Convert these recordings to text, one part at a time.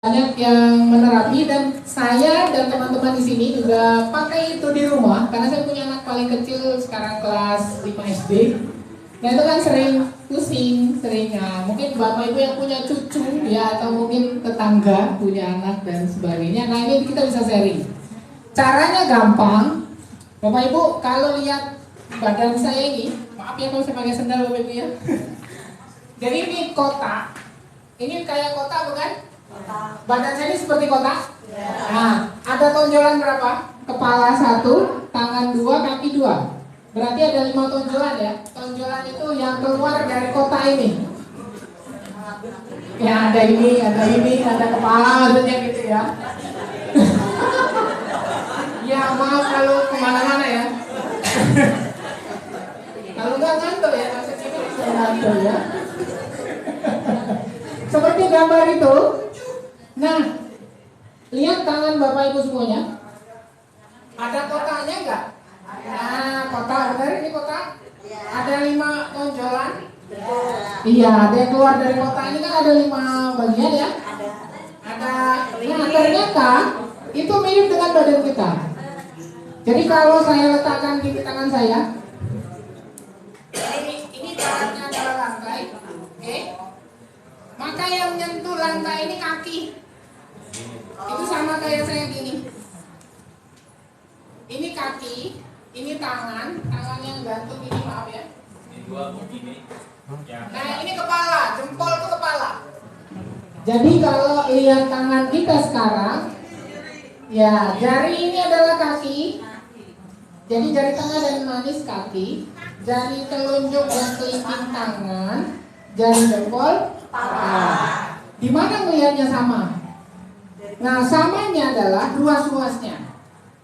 Banyak yang menerapi dan saya dan teman-teman di sini juga pakai itu di rumah karena saya punya anak paling kecil sekarang kelas 5 SD. Nah itu kan sering pusing, mungkin bapak ibu yang punya cucu ya atau mungkin tetangga punya anak dan sebagainya. Nah ini kita bisa sharing. Caranya gampang. Bapak ibu kalau lihat badan saya ini, maaf ya kalau saya pakai sendal bapak ibu ya. Jadi ini kotak, ini kayak kotak bukan? Badan saya ini seperti kotak. Nah, ada tonjolan berapa? Kepala 1, tangan 2, kaki 2. Berarti ada 5 tonjolan ya. Tonjolan itu yang keluar dari kotak ini. Ya ada ini, ada kepala maksudnya gitu ya. Ya maaf kalau kemana-mana ya. Kalau nggak ngantuk ya, maksudnya ini bisa ngantuk ya. Seperti gambar itu. Nah, lihat tangan bapak ibu semuanya. Ada kotaknya enggak? Nah, kotak, benar ini kotak? Ada 5 tonjolan? Iya, ada yang keluar dari kotak ini kan ada 5 bagian ya? Ada. Nah, ternyata itu mirip dengan badan kita. Jadi kalau saya letakkan di tangan saya, ini tangannya adalah lantai, oke? Maka yang menyentuh lantai ini kaki. Itu sama kayak saya gini. Ini kaki, ini tangan yang gantung ini, maaf ya. Ini dua begini. Nah ini kepala, jempol itu kepala. Jadi kalau lihat tangan kita sekarang, ya jari ini adalah kaki. Jadi jari tengah dan manis kaki, jari telunjuk dan kelingking tangan, jari jempol kepala. Di mana melihatnya sama? Nah, samanya adalah ruas-ruasnya.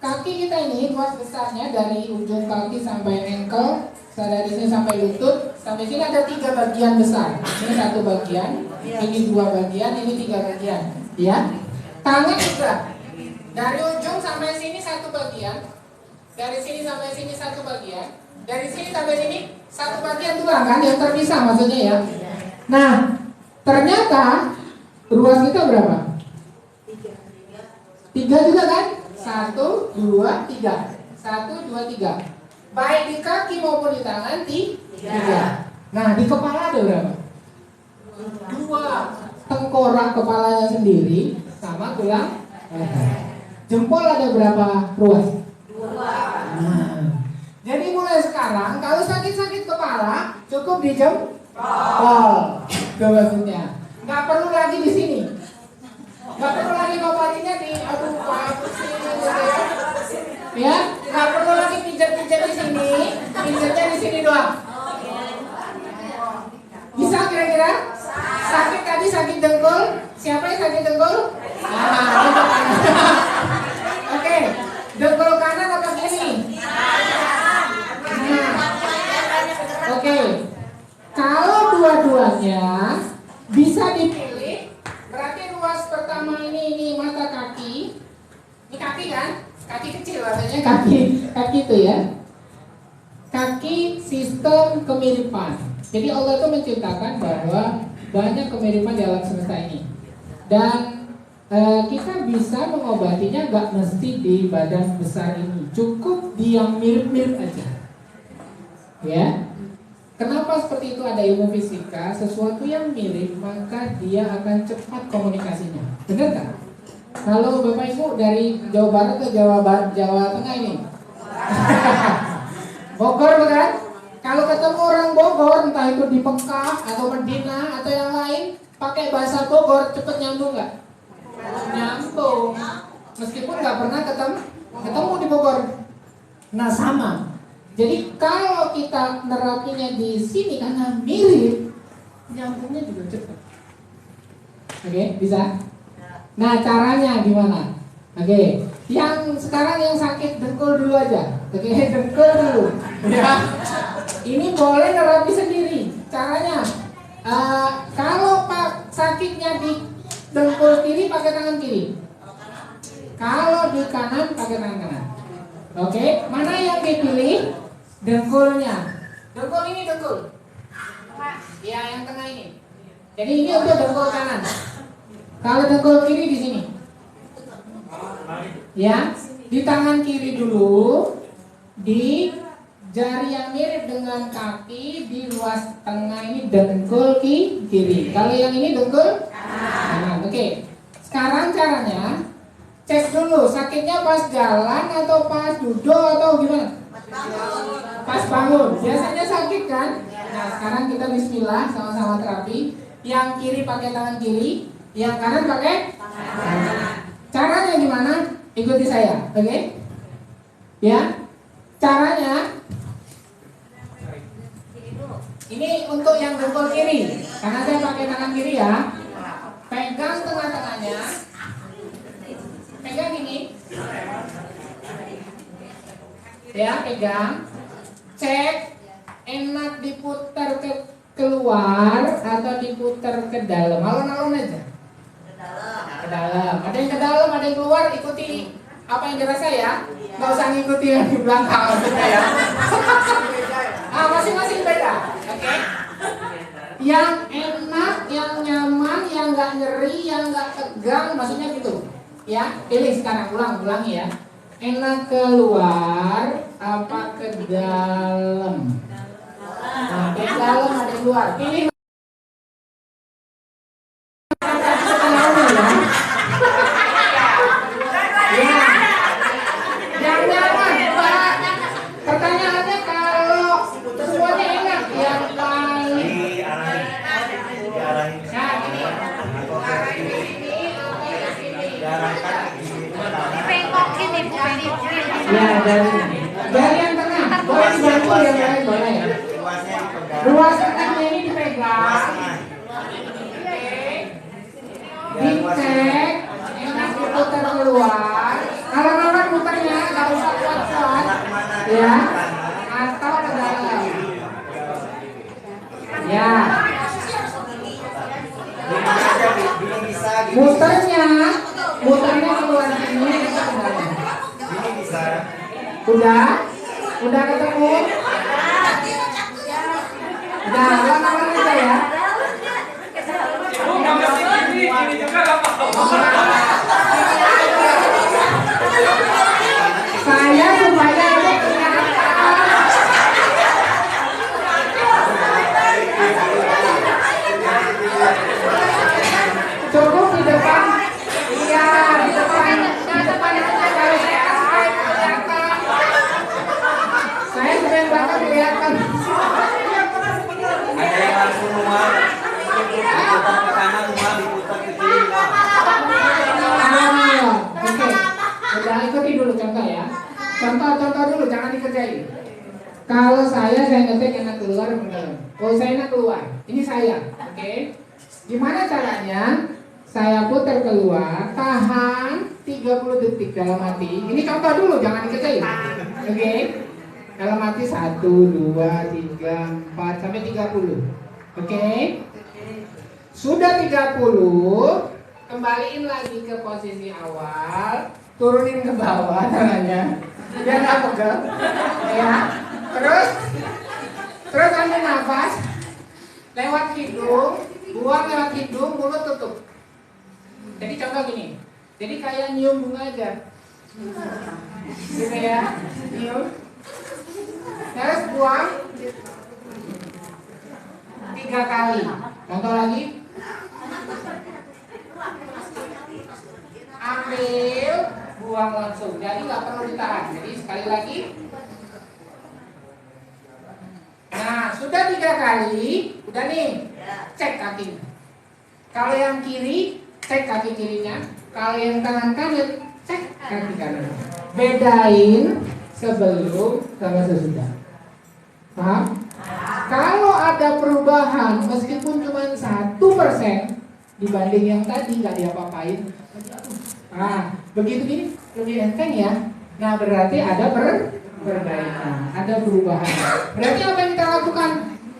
Kaki kita ini ruas besarnya dari ujung kaki sampai ankle, dari sini sampai lutut, sampai sini ada 3 bagian besar. Ini 1 bagian, ini 2 bagian, ini 3 bagian. Ya. Tangan juga dari ujung sampai sini 1 bagian, dari sini sampai sini 1 bagian, dari sini sampai sini 1 bagian doang kan yang terpisah maksudnya ya. Nah, ternyata ruas kita berapa? 3 juga kan? 1, 2, 3. 1, 2, 3. Baik di kaki maupun di tangan 3. Nah di kepala ada berapa? 2. Tengkorak kepalanya sendiri sama tulang. Jempol ada berapa ruas? 2. Nah, jadi mulai sekarang kalau sakit-sakit kepala cukup di jempol. Itu maksudnya. Nggak perlu lagi di sini. Nggak perlu lagi ngobatinya di ya, nggak perlu lagi pijat-pijat di sini, pijatnya di sini doang. Bisa kira-kira? Sakit tadi sakit dengkul, siapa yang sakit dengkul? Oke, dengkul kanan apa kiri? Oke, kalau dua-duanya bisa dipilih. Berarti ruas pertama ini mata kaki. Ini kaki kan? Kaki kecil rasanya kaki itu ya. Kaki sistem kemiripan. Jadi Allah itu menciptakan bahwa banyak kemiripan di alam semesta ini. Dan kita bisa mengobatinya gak mesti di badan besar ini. Cukup di yang mirip-mirip aja. Ya. Kenapa seperti itu? Ada ilmu fisika, sesuatu yang mirip maka dia akan cepat komunikasinya. Benar kan? Kalau Bapak Ibu dari Jawa Barat ke Jawa Tengah ini Bogor bukan? Kalau ketemu orang Bogor, entah itu di Pekah atau Medina atau yang lain, pakai bahasa Bogor cepet nyambung nggak? Nyambung. Meskipun nggak pernah ketemu di Bogor. Nah sama. Jadi kalau kita nerapinya di sini karena mirip, nyambungnya juga cepat. Oke, bisa? Nah caranya gimana? Oke, yang sekarang yang sakit dengkul dulu aja. Oke, dengkul dulu. Ya. Ini boleh nerapi sendiri. Caranya, kalau pak sakitnya di dengkul kiri pakai tangan kiri. Kalau di kanan pakai tangan kanan. Oke, mana yang dipilih? Dengkulnya. Dengkul ini dengkul. Ya, yang tengah ini. Jadi ini untuk dengkul kanan. Kalau dengkul kiri di sini. Ya, di tangan kiri dulu, di jari yang mirip dengan kaki di ruas tengah ini dengkul kiri. Kalau yang ini dengkul kanan. Oke. Sekarang caranya cek dulu sakitnya pas jalan atau pas duduk atau gimana? Pas bangun. Biasanya sakit kan? Nah, sekarang kita bismillah sama-sama terapi. Yang kiri pakai tangan kiri, yang kanan pakai kanan. Caranya gimana? Ikuti saya, oke? Ya, caranya ini untuk yang dengkul kiri, karena saya pakai tangan kiri ya. Pegang tengah-tengahnya, pegang ini, ya pegang. Cek enak diputar ke keluar atau diputar ke dalam, alon-alon aja. Ke dalam, ada yang ke dalam, ada yang keluar, ikuti apa yang dirasa ya. Nggak usah ngikuti yang di belakang maksudnya ya. Masing-masing beda, oke? Yang enak, yang nyaman, yang nggak nyeri, yang nggak tegang, maksudnya gitu. Ya, pilih sekarang, ulangi ya. Enak keluar apa ke dalam? Nah, ke dalam ada yang keluar. Pilih. Pertanyaannya kalau semuanya enak yang paling ya dari yang tengah boleh dibantu yang lain boleh. Ruas tengahnya ini dipegang, dicek, enak diputar keluar. Kalau orang putarnya nggak usah kuat-kuat, ya, atau ke dalam. Ya. Muternya keluar sini ke dalam. Udah ketemu. Udah, lawan aja ya. Saya supaya cukup di depan, iya di depan aja kalau saya kelihatan. Saya sudah belakang kelihatan. Ada yang langsung rumah, diputar ke kanan rumah, diputar ke kiri rumah. Oke, udah ikuti dulu contoh ya. Contoh dulu, jangan dikerjain. Kalau saya ngetik enak keluar ke dalam. Oh, saya enak keluar. Ini saya, oke? Gimana caranya? Saya putar keluar, tahan 30 detik dalam hati. Ini contoh dulu, jangan dikerjain. Oke? Dalam hati 1, 2, 3, 4 sampai 30. Oke? Sudah 30, kembaliin lagi ke posisi awal, turunin ke bawah tangannya. Biar nggak pegel. Ya. Terus ambil nafas lewat hidung, buang lewat hidung, mulut tutup. Jadi contoh gini. Jadi kayak nyium bunga aja. Gitu ya. Nyium. Terus buang 3 kali. Contoh lagi. Ambil, buang langsung. Jadi nggak perlu ditahan. Jadi sekali lagi. Nah, sudah 3 kali. Udah nih. Cek kakinya. Kalau yang kiri, cek kaki kirinya. Kalau yang kanan, cek kaki kanan. Bedain sebelum sama sesudah. Paham? Kalau ada perubahan meskipun cuma 1% dibanding yang tadi nggak diapa-apain, begitu gini lebih enteng ya. Nah berarti ada perbaikan, ada perubahan. Berarti apa yang kita lakukan?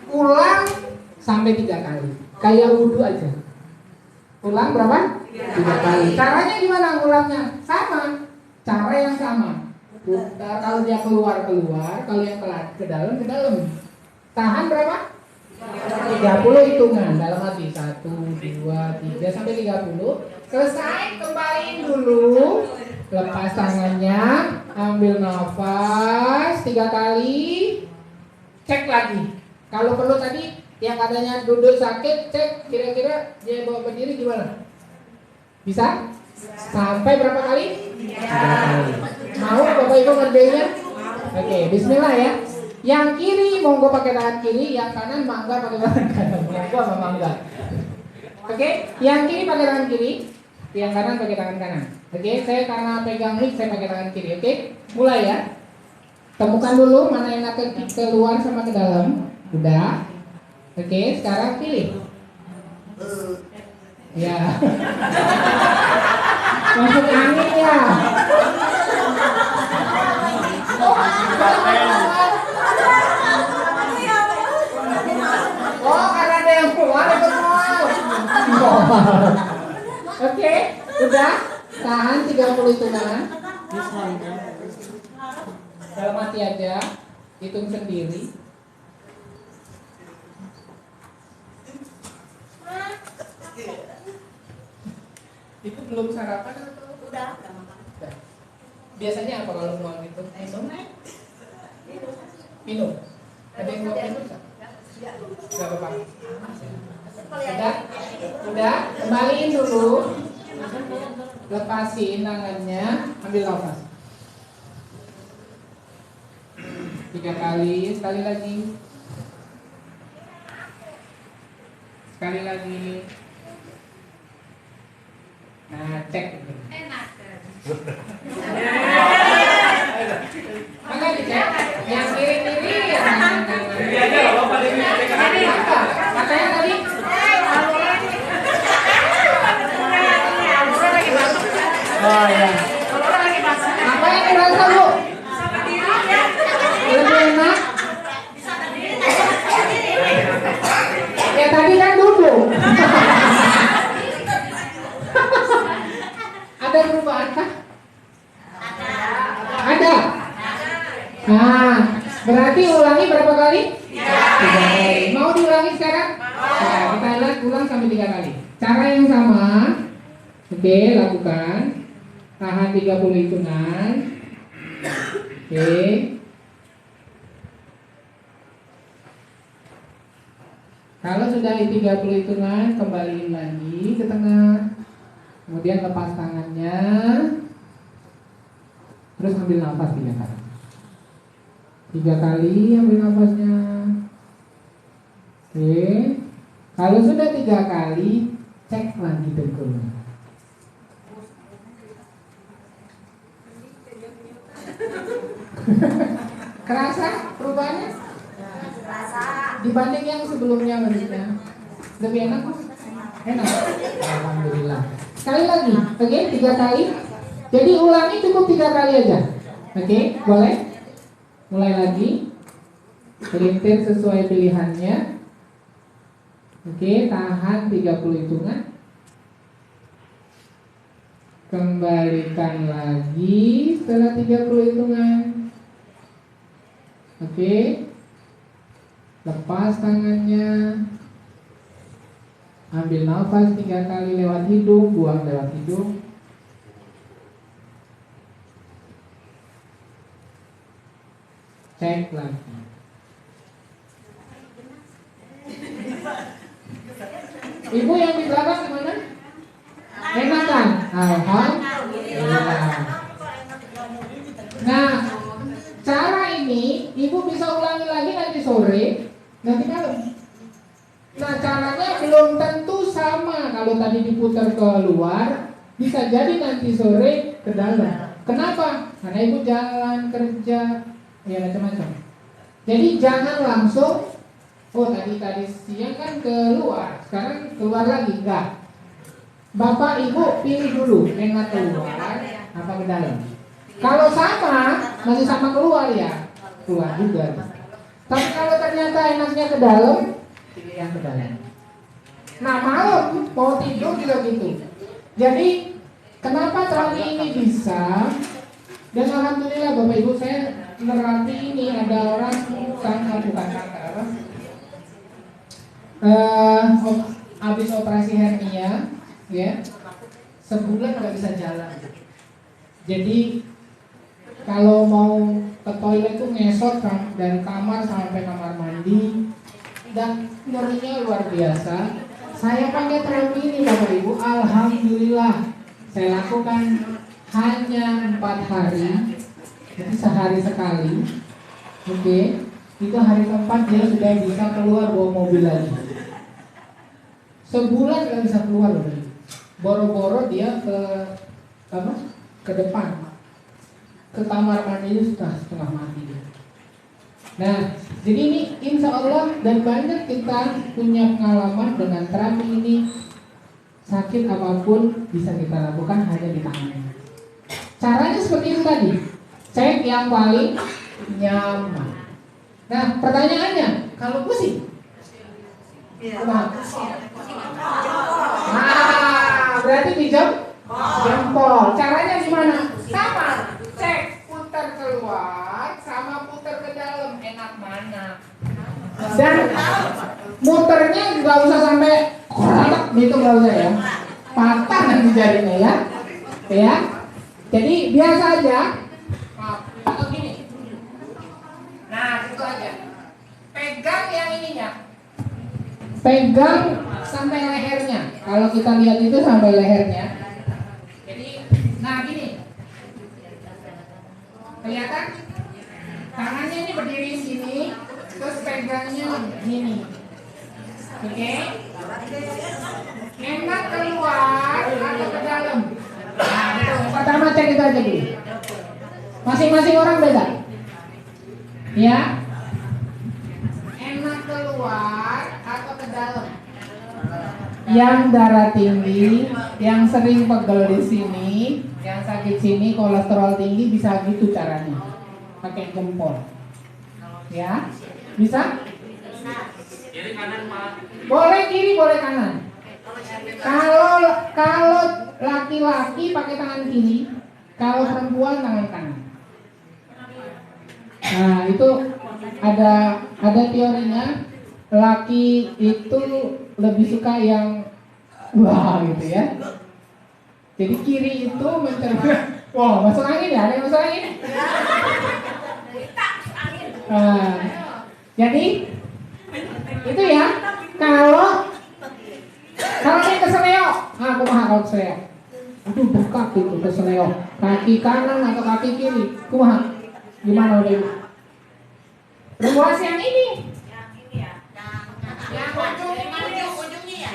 Ulang sampai 3 kali. Kayak wudhu aja. Ulang berapa? 3 kali. Caranya gimana ulangnya? Sama. Cara yang sama. Kalau dia keluar, kalau yang ke dalam. Tahan berapa? 30 hitungan dalam hati 1, 2, 3 sampai 30. Selesai, kembaliin dulu. Lepas tangannya, ambil nafas 3 kali. Cek lagi. Kalau perlu tadi yang katanya duduk sakit, cek kira-kira dia bawa berdiri gimana? Bisa? Sampai berapa kali? 3 kali. Mau Bapak Ibu ngerjainnya? Oke, bismillah ya. Yang kiri monggo pakai tangan kiri, yang kanan mangga pakai tangan kanan. Monggo sama mangga. Oke, yang kiri pakai tangan kiri, yang kanan pakai tangan kanan. Oke, saya karena pegang mic saya pakai tangan kiri. Oke, mulai ya. Temukan dulu mana yang ke luar sama ke dalam. Udah. Oke, sekarang pilih. Ya. Masuk angin ya. Oh, karena ada yang keluar itu Oke, udah. Tahan 30 hitungan. Dalam hati aja. Hitung sendiri. Itu belum sarapan atau? Udah. Biasanya apa kalau mau gitu? Minum. Ada yang mau minum? Gak apa-apa. Udah, kembaliin dulu. Lepasin tangannya, ambil nafas. 3 kali, sekali lagi. Sekali lagi. Nah, cek. Enak. Maka dicek. Yang kiri-kiri ya. Kiri aja loh, Bapak. Katanya tadi. Oh ya. Apa yang dirasa Bu? Lebih enak. Ya tadi kan duduk. Ada perubahan kah? Ada. Nah, berarti ulangi berapa kali? 3 kali. Mau diulangi sekarang? Nah, kita lihat ulang sampai 3 kali. Cara yang sama. Oke, lakukan. Tahan 30 hitungan. Oke. Kalau sudah 30 hitungan, kembaliin lagi ke tengah. Kemudian lepas tangannya. Terus ambil nafas 3 kali. 3 kali ambil nafasnya. Oke. Kalau sudah 3 kali, cek lagi dengkulnya. Kerasa perubahannya? Kerasa. Dibanding yang sebelumnya maksudnya. Lebih enak kok? Enak. Alhamdulillah. Sekali lagi, oke? 3 kali. Jadi ulangi cukup 3 kali aja. Oke, boleh? Mulai lagi. Pelintir sesuai pilihannya. Oke, tahan 30 hitungan. Kembalikan lagi setelah 30 hitungan. Oke. Lepas tangannya. Ambil nafas 3 kali lewat hidung, buang lewat hidung. Cek lagi. Ibu yang di belakang gimana? Enak kan? Alhamdulillah. Nah, cara ini ibu bisa ulangi lagi nanti sore, nanti malam. Nah, caranya belum tentu sama. Kalau tadi diputar ke luar, bisa jadi nanti sore ke dalam. Kenapa? Karena ibu jalan, kerja, ya macam-macam. Jadi jangan langsung, oh tadi siang kan keluar, sekarang keluar lagi, enggak. Bapak ibu pilih dulu, enak keluar apa ke dalam. Kalau sama, masih sama keluar ya, keluar juga. Tapi kalau ternyata enaknya ke dalam, pilih yang ke dalam. Nah malam mau tidur juga gitu. Jadi kenapa terapi ini bisa? Dan alhamdulillah Bapak Ibu, saya menerapkan ini. Ada orang sangat bukan kanker, habis operasi hernia, ya, sebulan nggak bisa jalan. Jadi kalau mau ke toilet tuh ngesot dari kamar sampai kamar mandi dan nyerinya luar biasa. Saya pakai terapi ini Bapak Ibu, alhamdulillah saya lakukan hanya 4 hari, jadi sehari sekali. Oke, itu hari keempat dia sudah bisa keluar bawa mobil lagi. Sebulan nggak bisa keluar Bapak Ibu. Boro-boro dia ke depan, ke kamar mandi itu sudah setengah mati. Nah, jadi ini insya Allah dan banyak kita punya pengalaman dengan terapi ini. Sakit apapun bisa kita lakukan hanya di tangan. Caranya seperti itu tadi. Cek yang paling nyaman. Nah, pertanyaannya, kalau pusing? Berarti di jempol. Caranya gimana? Sama. Cek, putar keluar sama putar ke dalam, enak mana? Dan muternya nggak usah sampai korak gitu, nggak usah ya. Patah nanti jarinya ya. Ya. Jadi biasa aja. Atau gini. Nah, itu aja. Pegang yang ininya. Pegang sampai lehernya. Kalau kita lihat itu sampai lehernya. Jadi, nah gini. Kelihatan? Tangannya ini berdiri di sini, terus pegangnya gini. Oke? Enak keluar atau ke dalam? Nah, itu. Pertama cek itu aja dulu. Masing-masing orang beda. Ya? Enak keluar atau ke dalam? Yang darah tinggi, yang sering pegel di sini, yang sakit sini, kolesterol tinggi bisa gitu caranya. Pakai jempol. Ya? Bisa? Kiri kanan Pak. Boleh kiri, boleh kanan. Kalau laki-laki pakai tangan kiri, kalau perempuan tangan kanan. Nah, itu ada teorinya. Laki itu lebih suka yang wah gitu ya. Jadi kiri itu mencerminkan. Wah, masuk angin ya? Ada yang masuk angin? Jadi itu ya. Kalau ini keseleo, aku mah kalau keseleo. Aduh, bengkak gitu keseleo. Kaki kanan atau kaki kiri, kumaha? Gimana udah? Ruas yang ini. Yang ujungnya ya.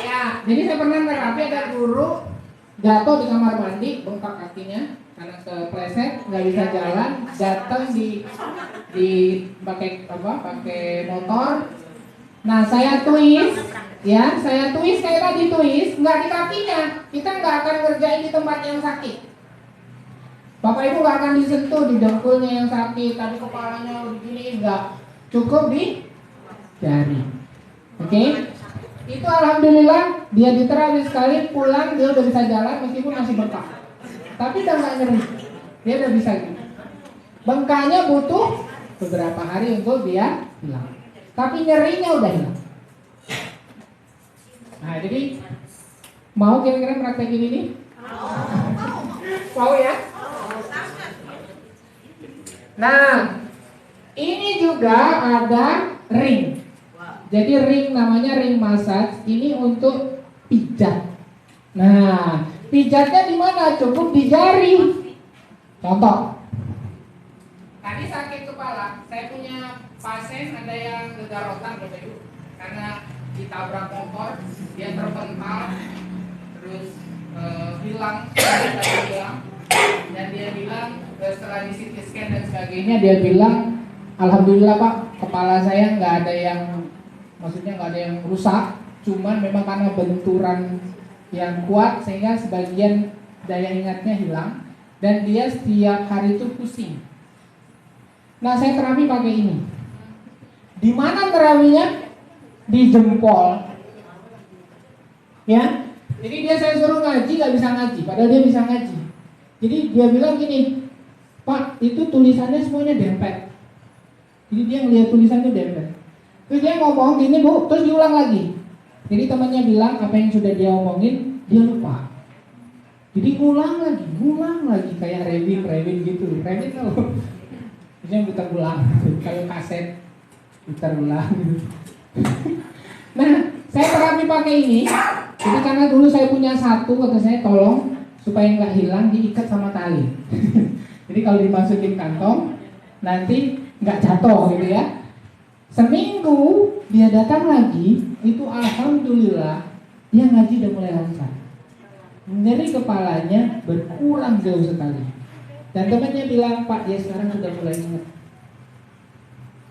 Ya, jadi saya pernah terapi ada guru jatuh di kamar mandi, bengkak kakinya karena kepleset, nggak bisa jalan, datang di pakai motor. Nah, saya twist kayak tadi twist, nggak di kakinya, kita nggak akan ngerjain di tempat yang sakit. Bapak Ibu nggak akan disentuh di dengkulnya yang sakit, tadi kepalanya begini, nggak, cukup di jari. Oke? Itu alhamdulillah dia diterapi sekali, pulang dia udah bisa jalan meskipun masih bengkak. Tapi udah nggak nyeri, dia udah bisa gitu. Bengkaknya butuh beberapa hari untuk dia hilang, tapi nyerinya udah hilang. Nah, jadi mau kira-kira praktekin ini? Mau ya? Nah, ini juga ada ring. Jadi ring namanya ring massage, ini untuk pijat. Nah, pijatnya di mana? Cukup di jari. Contoh. Tadi sakit kepala, saya punya pasien ada yang gegar otak Bapak Ibu, karena ditabrak motor, dia terpental, terus hilang, dan dia bilang setelah di CT scan dan sebagainya, dia bilang, alhamdulillah Pak, kepala saya nggak ada yang rusak, cuman memang karena benturan yang kuat sehingga sebagian daya ingatnya hilang dan dia setiap hari itu pusing. Nah, saya terapi pakai ini. Di mana terapinya? Di jempol. Ya. Jadi saya suruh ngaji nggak bisa ngaji, padahal dia bisa ngaji. Jadi dia bilang gini, Pak, itu tulisannya semuanya dempet. Jadi dia ngelihat tulisan itu dempet. Terus dia ngomong gini Bu, terus diulang lagi. Jadi temannya bilang apa yang sudah dia omongin, dia lupa. Jadi ngulang lagi kayak rewin gitu. Rewin tau? Ini yang putar ulang, kayak kaset putar ulang. Nah, saya terapi pakai ini. Jadi karena dulu saya punya satu, kata saya tolong supaya nggak hilang diikat sama tali. Jadi kalau dimasukin kantong nanti nggak jatuh gitu ya. Seminggu dia datang lagi, itu alhamdulillah dia ngaji udah mulai lancar. Nyeri kepalanya berkurang jauh sekali. Dan temannya bilang, Pak, dia sekarang sudah mulai ingat.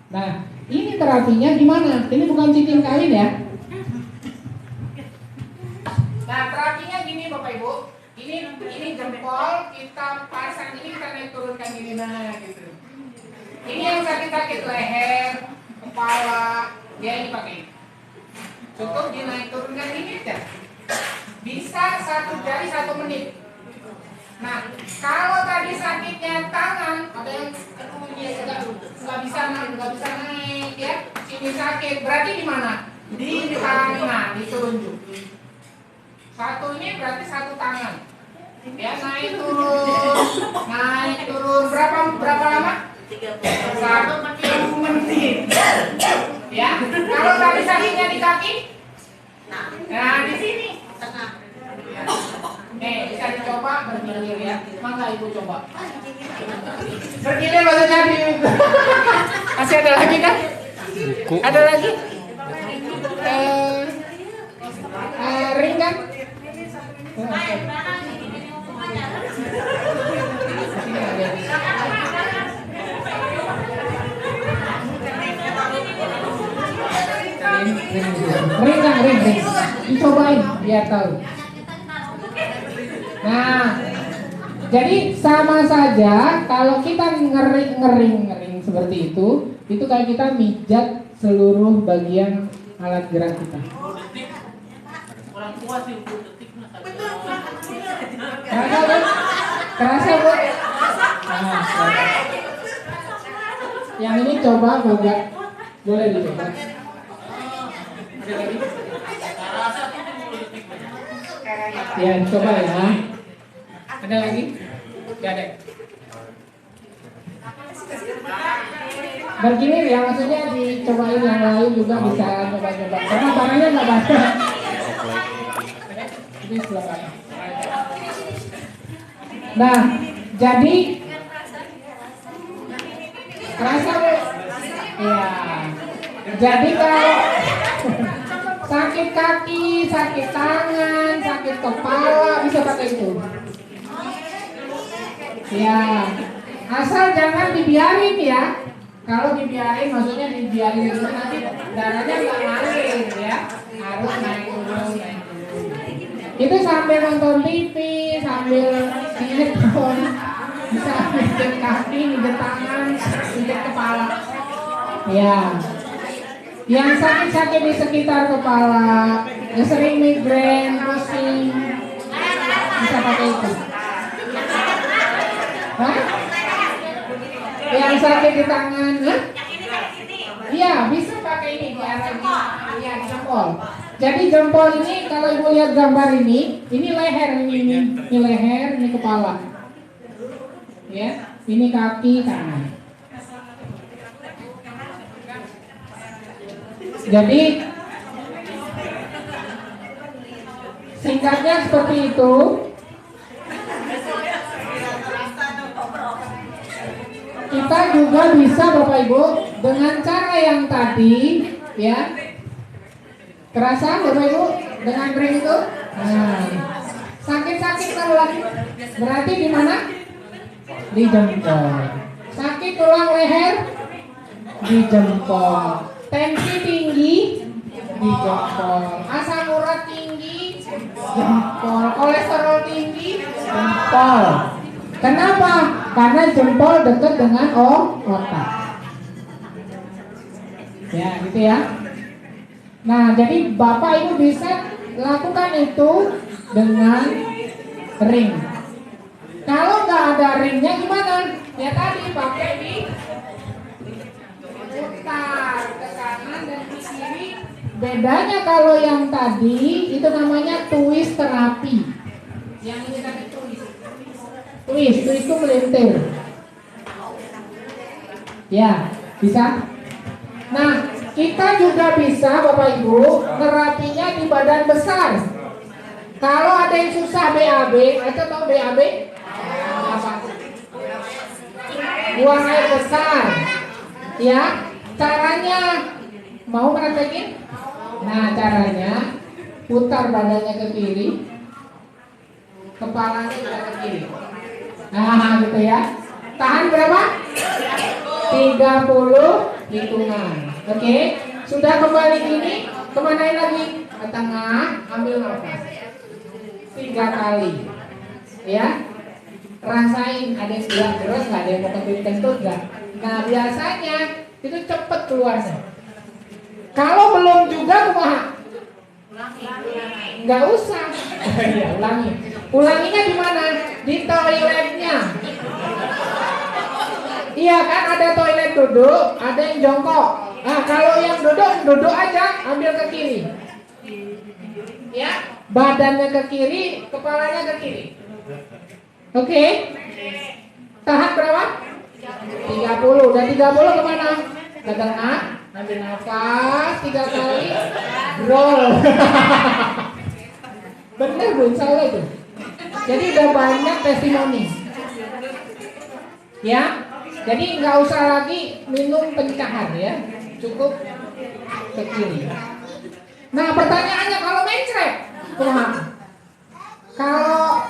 Nah, ini terapinya gimana? Ini bukan cincin kawin ya. Nah, terapinya gini Bapak Ibu. Ini jempol, kita pasang ini, kita naik turunkan gini, nah gitu. Ini yang sakit-sakit leher, kepala, dia ini pakai. Cukup dinaik turunkan ini aja. Bisa 1 jari 1 menit. Nah, kalau tadi sakitnya tangan, ada yang dia nggak bisa naik ya, sini sakit, berarti di mana? Di tangan, di telunjuk. Satu ini berarti 1 tangan. Ya, naik turun, berapa lama? 1 menit. Ya, kalau tadi sakitnya di kaki, nah di sini. Nih, bisa dicoba bergilir ya. Mangga Ibu coba. Bergilir maksudnya di. Masih ada lagi kan? Ada lagi? Ring kan? Ring. Dicobain biar tahu. Nah, jadi sama saja kalau kita ngering seperti itu kayak kita mijat seluruh bagian alat gerak kita. Orang tua sih 10 detik lah. Kerasa Bu? Nah, yang ini coba enggak? Boleh dicoba. Ada lagi? Rasa tuh 10 detik banyak. Ya, coba ya. Ada lagi? Gak ada. Bergilir ya, maksudnya dicobain yang lain juga bisa coba-coba. Karena barangnya nggak banyak. Ini silakan. Nah, jadi kerasa Bu? Ya. Jadi kalau sakit kaki, sakit tangan, sakit kepala bisa pakai itu. Ya, asal jangan dibiarin ya. Kalau dibiarin, maksudnya dibiarin itu nanti darahnya nggak ngalir ya. Harus naik turun. Itu sambil nonton TV, sambil pijet phone, bisa pijet kaki, pijet tangan, pijet kepala. Ya. Yang sakit-sakit di sekitar kepala, yang sering migrain, pusing, bisa pakai itu. Hah? Yang sakit di tangan, hah? Iya, bisa pakai ini di arah ini. Iya, di jempol. Jadi jempol ini kalau Ibu lihat gambar ini leher ini leher, ini kepala. Ya, ini kaki, tangan. Jadi singkatnya seperti itu. Kita juga bisa Bapak Ibu dengan cara yang tadi ya. Kerasa Bapak Ibu dengan ring itu? Nah, sakit-sakit kalau lagi berarti di mana? Di jempol. Sakit tulang leher? Di jempol. Tensi tinggi di jempol, asam urat tinggi jempol, kolesterol tinggi jempol. Kenapa? Karena jempol dekat dengan otak. Ya, gitu ya. Nah, jadi Bapak Ibu bisa lakukan itu dengan ring. Kalau nggak ada ringnya gimana? Ya tadi pakai di putar ke kanan dan ke kiri. Bedanya kalau yang tadi itu namanya twist terapi. Yang ini tadi twist. Twist itu melintir. Ya, bisa. Nah, kita juga bisa Bapak Ibu nerapinya di badan besar. Kalau ada yang susah BAB, atau tahu BAB? Apa? Buang air besar. Ya, caranya mau praktekin? Nah, caranya putar badannya ke kiri, kepalanya juga ke kiri. Nah, gitu ya. Tahan berapa? 30 hitungan. Oke, sudah kembali gini, kemana lagi? Ke tengah, ambil nafas 3 kali. Ya, rasain ada yang bilang terus, nggak ada yang mau kentut nggak? Nah, biasanya itu cepet keluarnya. Kalau belum juga kumaha? Nggak usah. Ya, ulangi. Ulanginya di mana? Di toiletnya. Iya kan, ada toilet duduk, ada yang jongkok. Nah, kalau yang duduk aja, ambil ke kiri. Ya, badannya ke kiri, kepalanya ke kiri. Oke. Tahan berapa? 30. Dan 30 kemana? Ke tengah. Ambil nafas 3 kali. Roll. Bener Bu, insya Allah itu. Jadi udah banyak testimoni. Ya. Jadi nggak usah lagi minum pencahan ya. Cukup ke kiri. Nah, pertanyaannya kalau mencret, kalau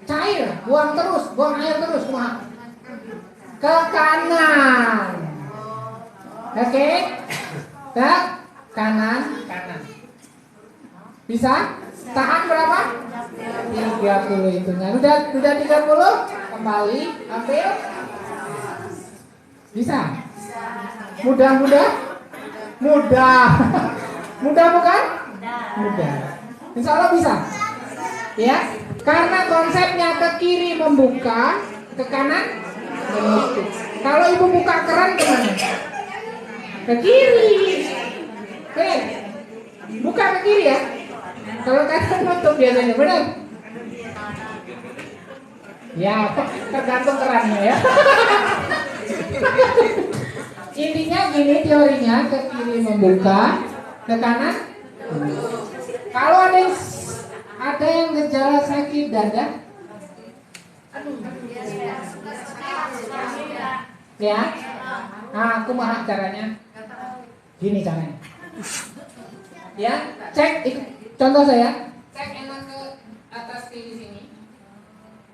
cair, buang air terus, ke kanan. Oke, ke kanan. Bisa? Tahan berapa? 30 hitungan. Udah 30, kembali, ambil. Bisa? Mudah. Mudah bukan? Mudah. Insya Allah bisa. Ya, karena konsepnya ke kiri membuka, ke kanan menutup. Kalau ibu buka keran kemana? Ke kiri. Oke, buka ke kiri ya. Kalau kanan nutup biasanya, benar? Ya, tergantung kerannya ya. Intinya gini teorinya, ke kiri membuka, ke kanan. Kalau ada yang gejala sakit dada, ya, nah aku mau caranya, gini caranya, ya, cek, contoh saya, cek enak ke atas kiri sini,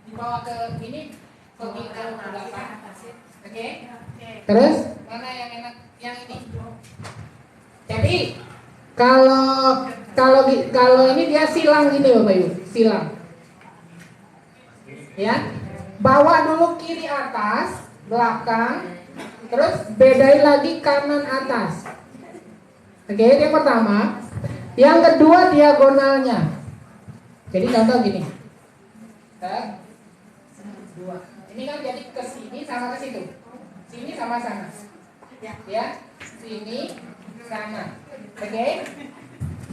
dibawa ke ini, ke belakang, oke, terus mana yang enak, yang ini. Jadi kalau ini dia silang gini Bapak Ibu, silang. Ya. Bawa dulu kiri atas, belakang, terus bedain lagi kanan atas. Oke, itu yang pertama. Yang kedua diagonalnya. Jadi contoh gini. Dua. Ini kan jadi ke sini sama ke situ. Sini sama sana. Ya, sini sana. Oke.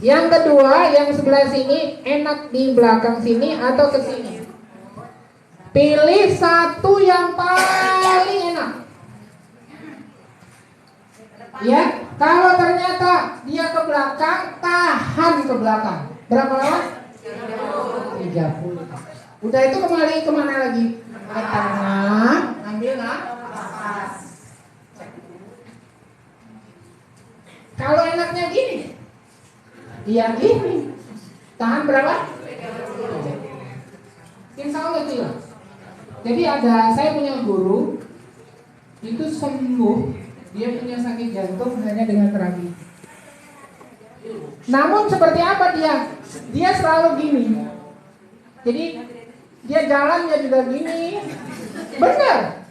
Yang kedua, yang sebelah sini enak di belakang sini atau ke sini. Pilih satu yang paling enak. Ya, kalau ternyata dia ke belakang, tahan ke belakang. Berapa lama? 30. Udah itu kembali kemana lagi? Ke tengah, ambil nafas. Kalau enaknya gini, iya gini. Tahan berapa? Insya Allah itu ya. Jadi saya punya guru, itu sembuh, dia punya sakit jantung hanya dengan terapi. Namun seperti apa dia? Dia selalu gini. Jadi dia jalannya juga gini. Benar.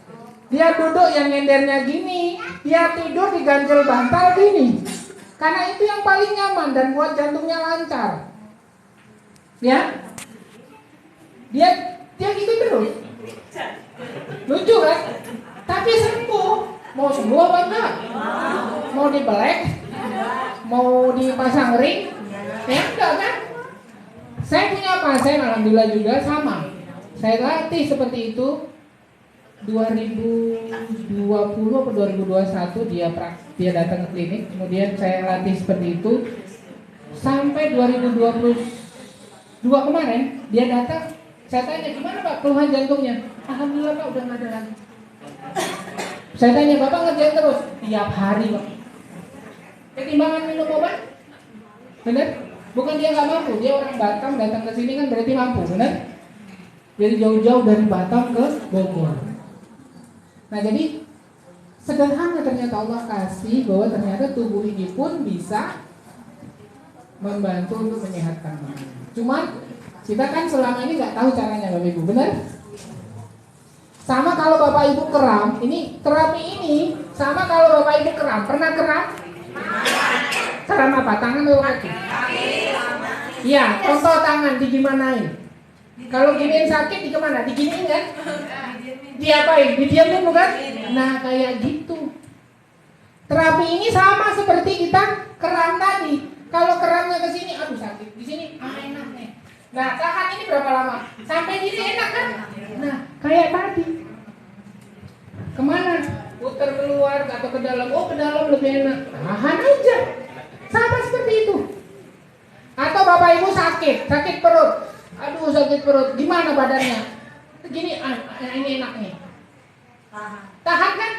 Dia duduk yang nyendernya gini. Dia tidur diganjel bantal gini. Karena itu yang paling nyaman dan buat jantungnya lancar. Ya. Dia gitu terus. Lucu kan? Tapi sembuh. Mau sembuh apa enggak? Mau dibelek? Mau dipasang ring? Ya enggak kan? Saya punya pasien alhamdulillah juga sama. Saya latih seperti itu 2020 atau 2021 dia datang ke klinik, kemudian saya latih seperti itu sampai 2022 kemarin dia datang. Saya tanya, gimana Pak keluhan jantungnya? Alhamdulillah Pak udah nggak ada lagi. Saya tanya, Bapak ngerjain terus? Tiap hari Pak. Ketimbangan minum obat? Bener? Bukan dia nggak mampu, dia orang Batam datang ke sini kan berarti mampu, bener? Jadi jauh-jauh dari Batam ke Bogor. Nah jadi sederhana ternyata Allah kasih bahwa ternyata tubuh ini pun bisa membantu untuk menyehatkan badan. Cuman kita kan selama ini nggak tahu caranya Bapak Ibu, benar? Sama kalau Bapak Ibu kram, ini terapi ini sama kalau Bapak Ibu kram. Pernah kram? Kram apa? Tangan atau kaki? Iya, contoh tangan digimanain? Kalau giniin sakit di kemana? Diginiin kan? Diapain? Didiamin bukan? Nah kayak gitu. Terapi ini sama seperti kita keram tadi. Kalau keramnya ke sini, aduh sakit. Di sini, enak nih. Nah tahan ini berapa lama? Sampai gini enak kan? Nah kayak tadi. Kemana? Putar keluar atau ke dalam? Oh ke dalam lebih enak. Tahan aja. Sama seperti itu. Atau Bapak Ibu sakit perut. Aduh sakit perut. Gimana badannya? Gini, ini enak nih. Tahan kan?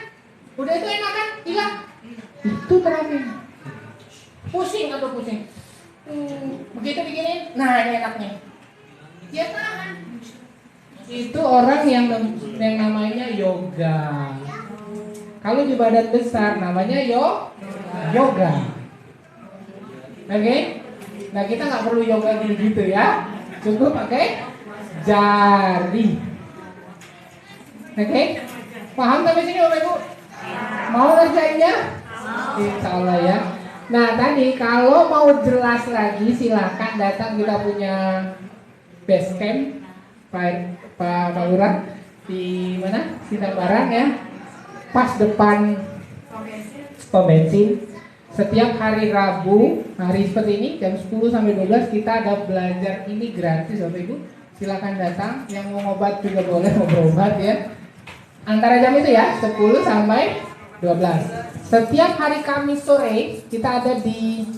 Udah itu enak kan? Hilang. Itu terapi. Pusing atau pusing. Begitu begini, nah ini enak nih. Dia tahan. Itu orang yang namanya yoga. Kalau di badan besar namanya yoga. Oke? Nah kita nggak perlu yoga gitu ya. Cukup pakai jari. Oke? Paham sampai sini Bapak Ibu? Mau ngerjainnya? Insya Allah ya. Nah tadi kalau mau jelas lagi silakan datang, kita punya base camp Pak Lurah di mana? Sinambarang ya. Pas depan pom bensin. Setiap hari Rabu, hari seperti ini jam 10 sampai 12 kita ada belajar ini gratis Bapak Ibu. Silakan datang, yang mau obat juga boleh mau berobat ya. Antara jam itu ya 10 sampai 12. Setiap hari Kamis sore kita ada di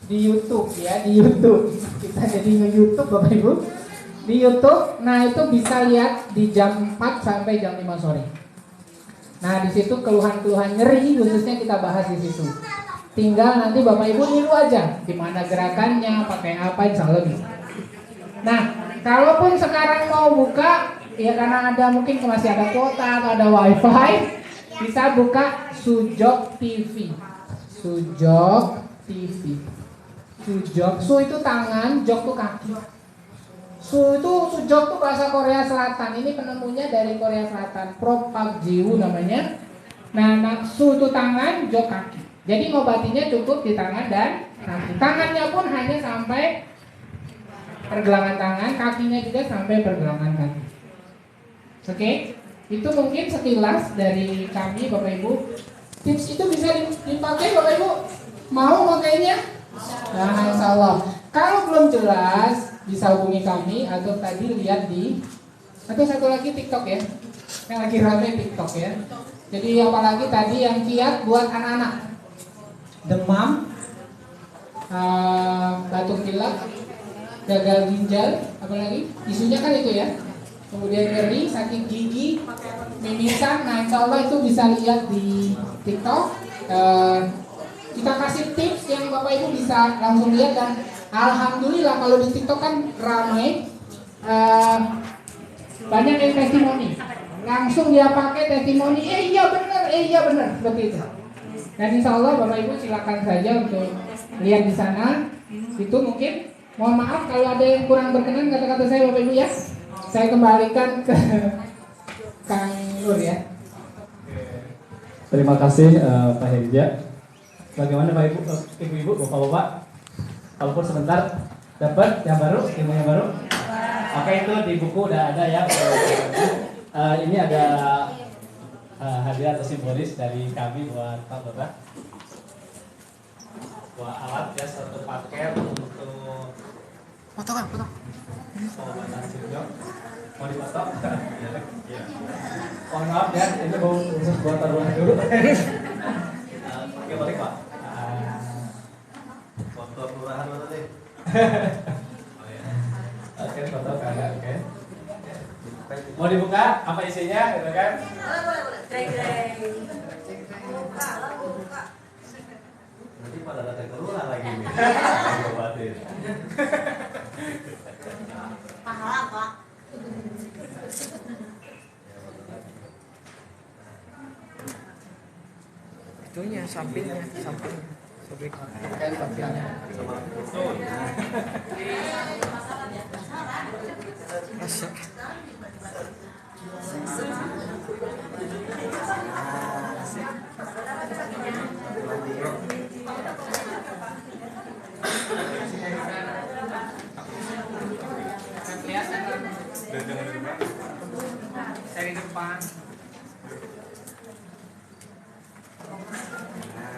YouTube ya, di YouTube. Kita jadi nge-YouTube Bapak Ibu. Di YouTube. Nah, itu bisa lihat di jam 4 sampai jam 5 sore. Nah, di situ keluhan-keluhan nyeri khususnya kita bahas di situ. Tinggal nanti Bapak Ibu niru aja gimana gerakannya, pakai apa, insya Allah bisa. Nah, kalaupun sekarang mau buka, ya karena ada mungkin masih ada kuota atau ada wifi, bisa buka Sujok TV. Sujok TV. Sujok, su itu tangan, jok itu kaki. Sujok itu bahasa Korea Selatan. Ini penemunya dari Korea Selatan, Prof. Park Ji-woo namanya. Nah, su itu tangan, jok kaki. Jadi ngobatinya cukup di tangan dan kaki. Tangannya pun hanya sampai pergelangan tangan, kakinya juga sampai pergelangan kaki. Oke, itu mungkin sekilas dari kami Bapak Ibu. Tips itu bisa dipakai Bapak Ibu. Mau makainya? Nah, insya Allah. Kalau belum jelas bisa hubungi kami atau tadi lihat di atau satu lagi TikTok ya. Yang lagi ramai TikTok ya. Jadi apalagi tadi yang kiat buat anak-anak. Demam, batuk pilek, gagal ginjal, apalagi isunya kan itu ya. Kemudian nyeri, sakit gigi, mimisan. Nah insya Allah itu bisa lihat di TikTok. Kita kasih tips yang Bapak Ibu bisa langsung lihat. Dan alhamdulillah kalau di TikTok kan ramai, banyak yang testimoni. Langsung dia pakai testimoni, iya benar seperti itu. Dan insya Allah Bapak Ibu silakan saja untuk lihat di sana. Itu mungkin, mohon maaf kalau ada yang kurang berkenan kata-kata saya Bapak Ibu ya. Saya kembalikan ke Kang Nur ya. Terima kasih Pak Herja. Bagaimana Pak Ibu, Ibu-ibu, Bapak-bapak? Walaupun sebentar dapat yang baru, ilmu yang baru. Oke, itu di buku udah ada ya. Ini ada hadiah atau simbolis dari kami buat Pak Lurah. Buat alat ya, satu paket untuk pengobatan Sinjok. Mau dipoto? Iya. Mohon maaf ya, ini mau khusus buat taruhan dulu. Oke, balik Pak. Foto kelurahan mana deh? Oke, foto kagak, oke. Mau dibuka apa isinya gitu kan? Nanti pada datang keluar lagi nih. Obatin. Pahala Pak. Itunya sampingnya. Kan sampingnya. Masuk. Dari depan.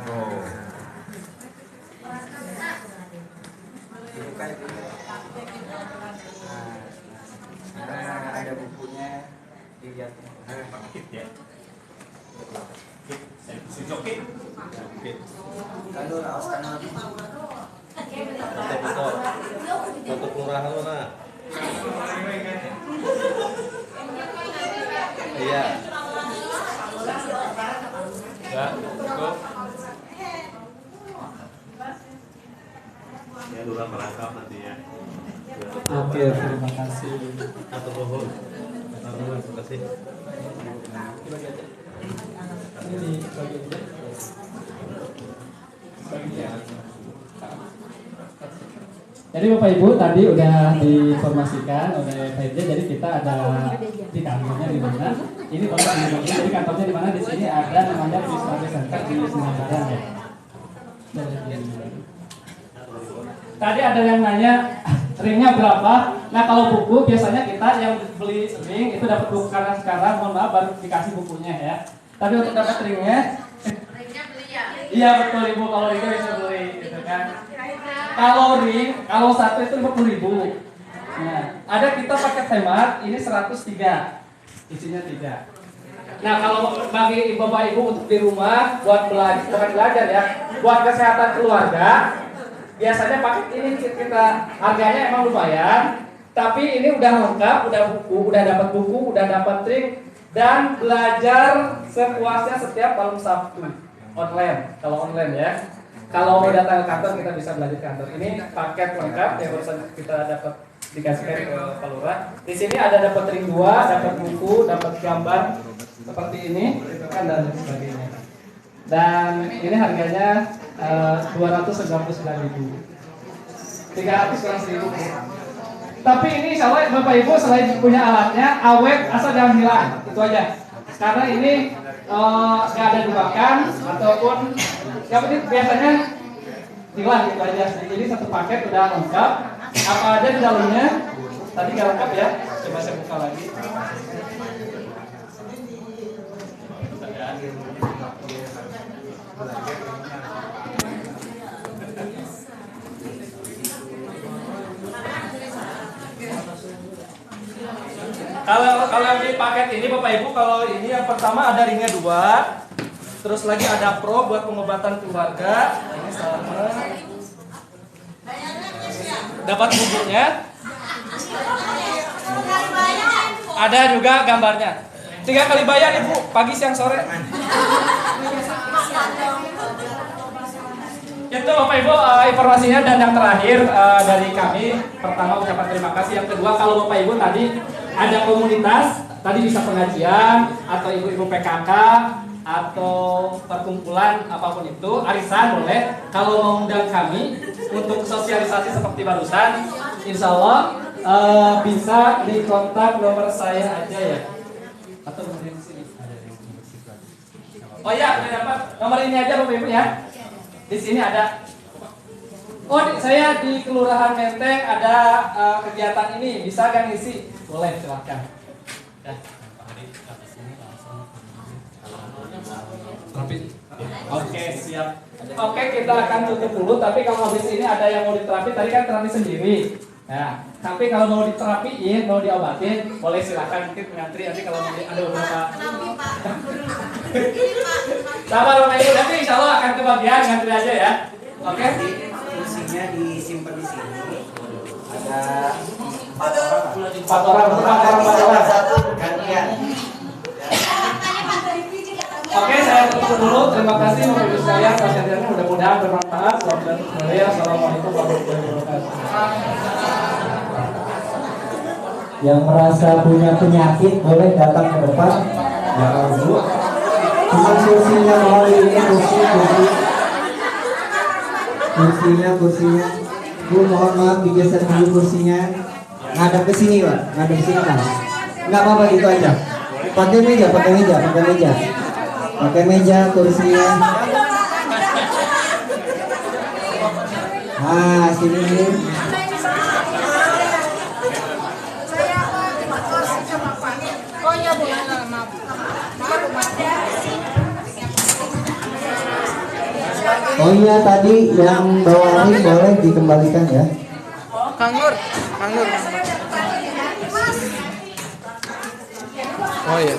Oh. Dibuka itu. Nah, ada bukunya. Dilihat. Ya. Sinjok kit. Kalau raos kanal. Foto kelurahan mana? Iya. Ya, cukup. Ya lurah merangkap nanti ya. Oke, terima kasih. Atau bohong. Terima kasih. Ini dibagi aja. Bagi aja. Jadi Bapak Ibu tadi udah diinformasikan oleh PJ, jadi kita ada di kantornya di mana? Ini Bapak Ibu, jadi kantornya di mana? Di sini ada namanya Wisma Center di Singaparna ya. Tadi ada yang nanya ringnya berapa? Nah kalau buku biasanya kita yang beli ring itu dapat buku karena sekarang mohon maaf baru dikasih bukunya ya. Tapi untuk dapat ringnya Beli ya. iya betul Ibu, kalau ringnya bisa beli gitu kan. Kalau ring, kalau satu itu 50.000. Nah, ada kita paket hemat, ini 103. Isinya 3. Nah, kalau bagi Bapak Ibu untuk di rumah buat belajar, bukan belajar ya, buat kesehatan keluarga, biasanya paket ini kita harganya emang lumayan, tapi ini udah lengkap, udah buku, udah dapat buku, udah dapat ring dan belajar sepuasnya setiap malam Sabtu online. Kalau online ya. Kalau mau datang ke kantor kita bisa belajar kantor. Ini paket lengkap yang barusan kita dapat dikasihkan ke Pak Lurah. Di sini ada dapat ring 2, dapat buku, dapat gambar seperti ini, gitu kan dan sebagainya. Dan ini harganya 299.000. 300 kurang 1.000. Tapi ini insya Allah Bapak Ibu selain punya alatnya, awet asal jangan hilang. Itu aja. Karena ini nggak ada jebakan ataupun yang penting biasanya hilang gitu aja. Jadi satu paket udah lengkap. Apa aja di dalamnya? Tadi nggak lengkap ya. Coba saya buka lagi. Kalau di paket ini Bapak Ibu, kalau ini yang pertama ada ringnya 2, terus lagi ada pro buat pengobatan keluarga, ini sama. Dapat bukunya. Ada juga gambarnya. 3 kali bayar Ibu, pagi siang sore. Itu Bapak Ibu informasinya, dan yang terakhir dari kami, pertama ucapan terima kasih. Yang kedua, kalau Bapak Ibu tadi ada komunitas, tadi bisa pengajian atau ibu-ibu PKK atau perkumpulan apapun itu, arisan boleh. Kalau mau undang kami untuk sosialisasi seperti barusan, insya Allah bisa dikontak nomor saya aja ya. Atau nomor di sini. Oh ya, udah dapat nomor ini aja Bapak Ibu ya. Di sini ada. Oh, saya di Kelurahan Menteng ada kegiatan ini, bisa kan ngisi? Boleh, silahkan. Ya. terapi. Oke, siap. Oke, kita akan tutup dulu. Tapi kalau habis ini ada yang mau diterapi, tadi kan terapi sendiri. Nah, tapi kalau mau diterapiin, mau diobatin, boleh silakan mungkin ngantri nanti kalau mau ada beberapa. Sabar Bapak Ibu, nanti insya Allah akan kebagian ngantri aja ya. Oke? Kursinya disimpan di sini. Ada Empat orang. satu gantian. Oke, saya tutup dulu. Terima kasih Bapak Ibu sekalian, pasiennya mudah-mudahan bermanfaat. Assalamualaikum warahmatullahi wabarakatuh. Yang merasa punya penyakit boleh datang ke depan. Jangan dulu. Cuma kursinya mau ini kursinya. Bu, mohon maaf digeser dulu kursinya. Ngadep ke sini, Pak. Ngadep ke sini, Pak. Enggak apa-apa gitu aja. Pakai meja kursinya. Nah, sini. Oh iya, tadi yang bawa ring boleh dikembalikan ya. Kang Nur. Oh iya.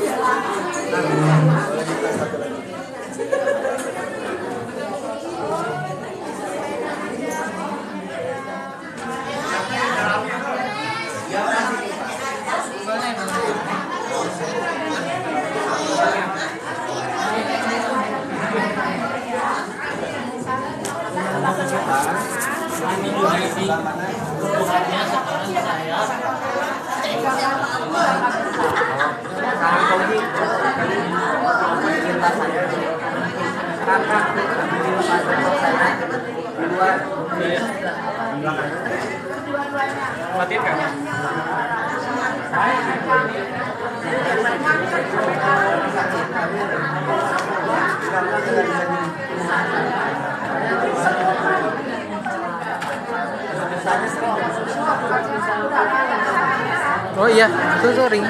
Kebutuhannya sekarang saya Matiin kan? Oh iya, itu ring.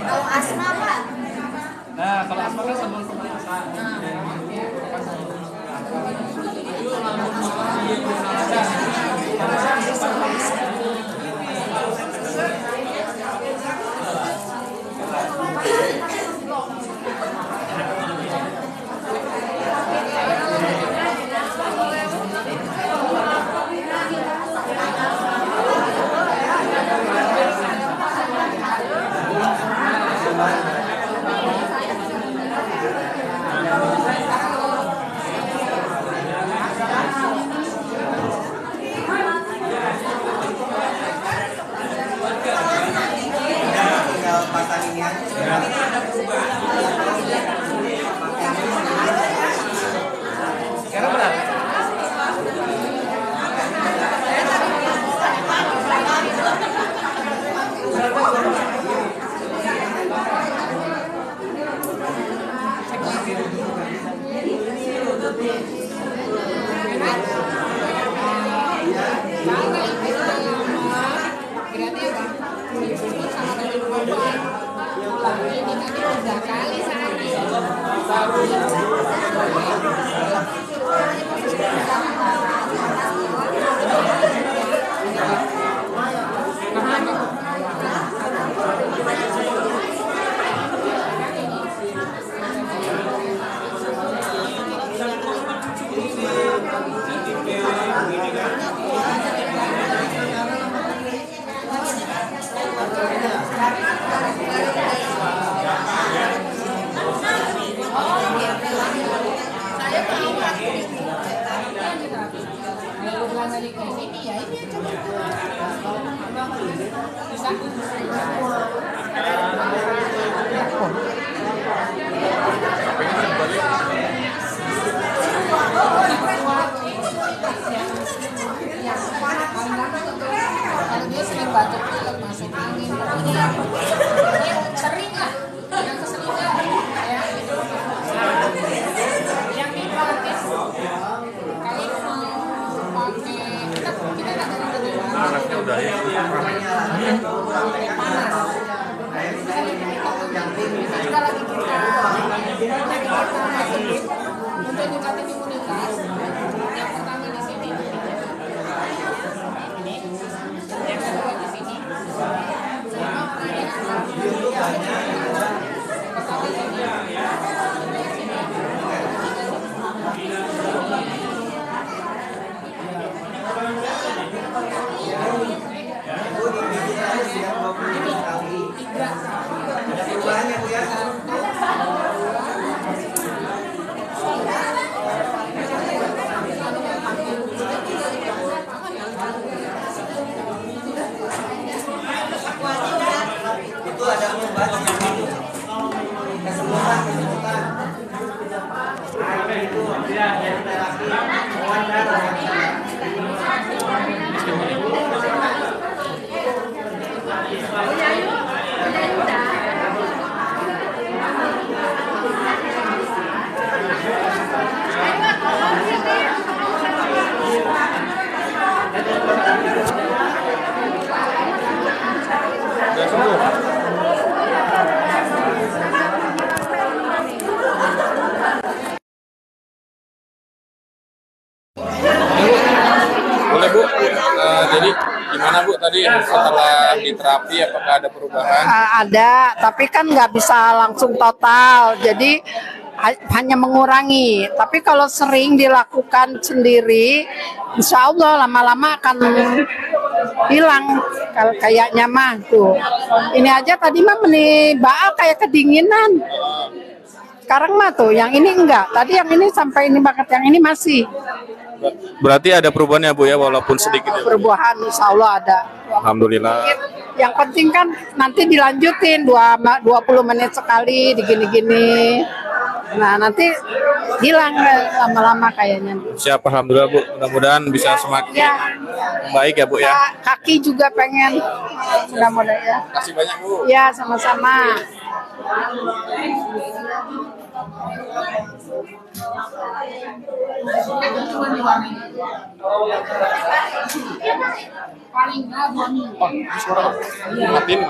Kalau asma Pak? Nah, kalau asma kan sebelum pemeriksaan. Tinggal pasang ini aja. Sekarang berapa? dari ke sini ya ini aja bisa. Kalau dia sering batuk pilek masuk angin sering lah yang keseringan ya yang dilatih kali mau pakai kita anaknya udah ya panas kita lagi untuk meningkatkan imunitas yang pertama di sini yang kedua di sini Itu ada obat kesembuhan. Itu terapi hewan darah. Boleh Bu, jadi gimana Bu tadi setelah diterapi apakah ada perubahan? Ada, tapi kan nggak bisa langsung total, jadi hanya mengurangi. Tapi kalau sering dilakukan sendiri, insya Allah lama-lama akan hilang kayaknya mah tuh. Ini aja tadi mah menibak kayak kedinginan. Sekarang mah tuh, yang ini enggak. Tadi yang ini sampai ini banget, yang ini masih. Berarti ada perubahan ya Bu ya, walaupun sedikit ya? Perubahan insya Allah ada. Alhamdulillah. Yang penting kan nanti dilanjutin 20 menit sekali digini-gini. Nah nanti hilang lama-lama kayaknya. Siap, Alhamdulillah Bu. Mudah-mudahan bisa semakin baik ya Bu ya. Kaki juga pengen. Mudah-mudahan ya. Terima kasih banyak Bu. Ya sama-sama. cuma diwarnai paling nggak 2 minggu. Matiin.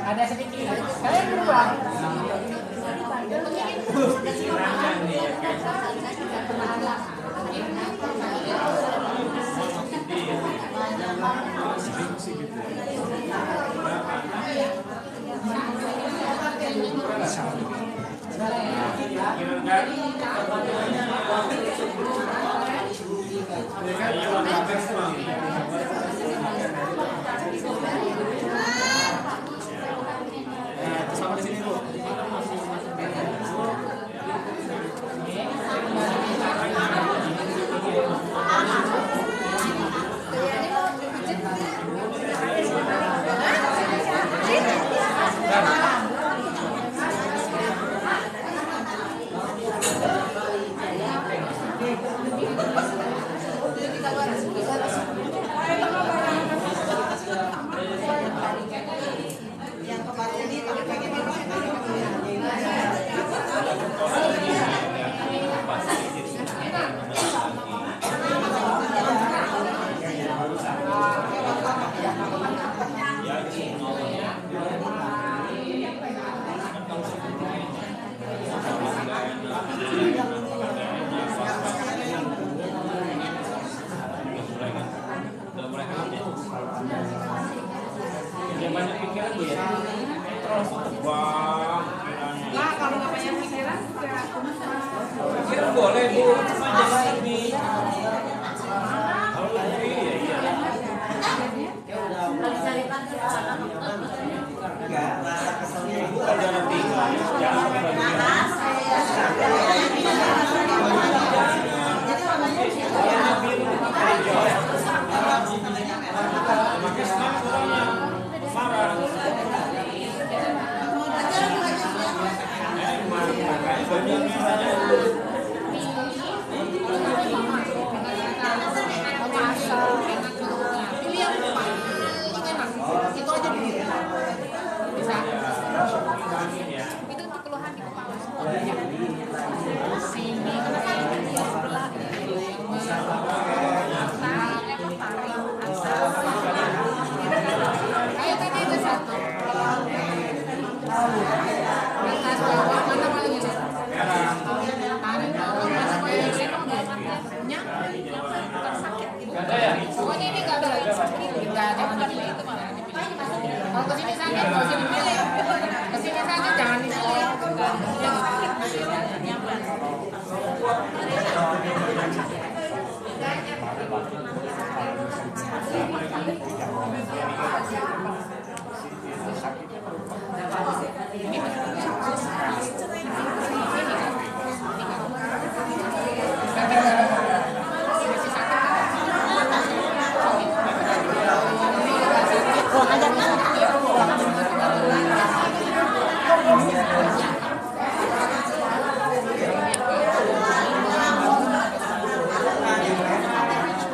Ada sedikit. Kalian berdua.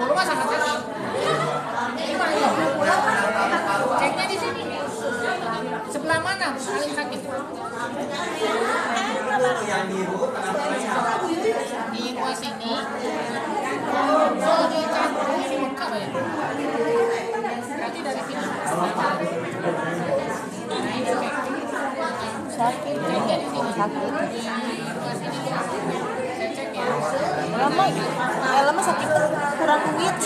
Rumah sangat kecil. yang biru tengah-tengahnya. Di kuas ini. Oh, di cantum ini muka ya. Berarti dari sini. Sakit. Ceknya di sini. Sakit. Di kuas ini saya cek ya. Lama sakit kurang duit.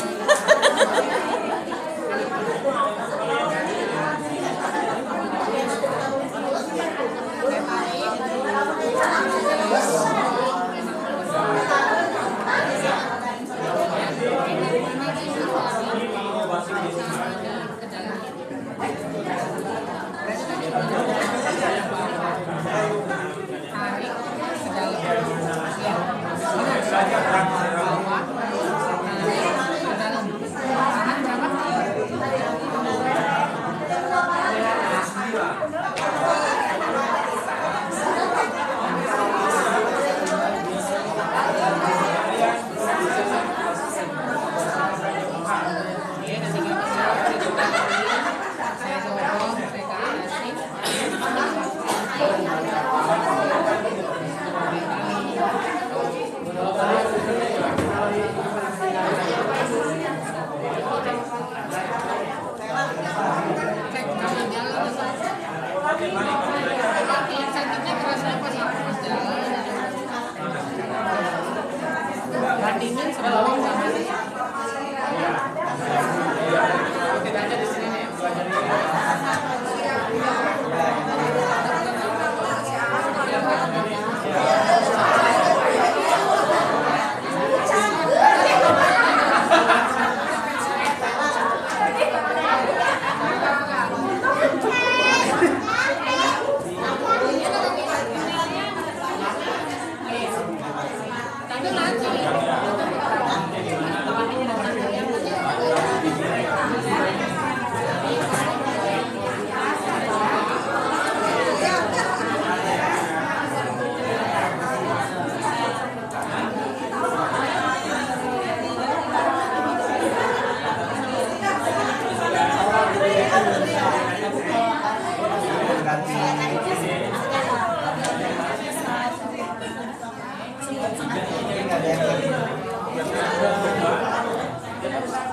Bandingin sebelum sama tidak aja di sini nih.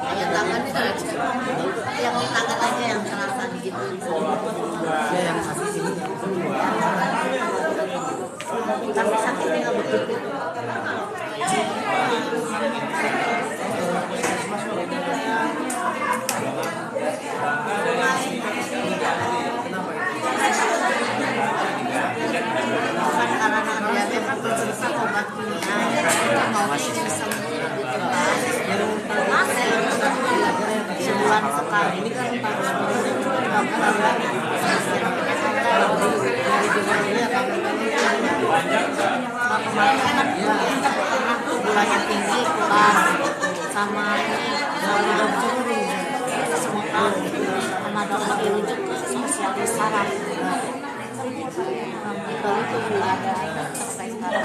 Yang tangannya aja. Yang tangan aja yang terasa gitu. Ya yang masih sini. Tapi sakitnya nggak begitu. Bukan karena diabetes kan konsumsi obat kimia, masih bisa sebulan sekali ini kan gulanya tinggi keluar sama udah turun semua tahu sama dokter dirujuk ke spesialis saraf itu ada sampai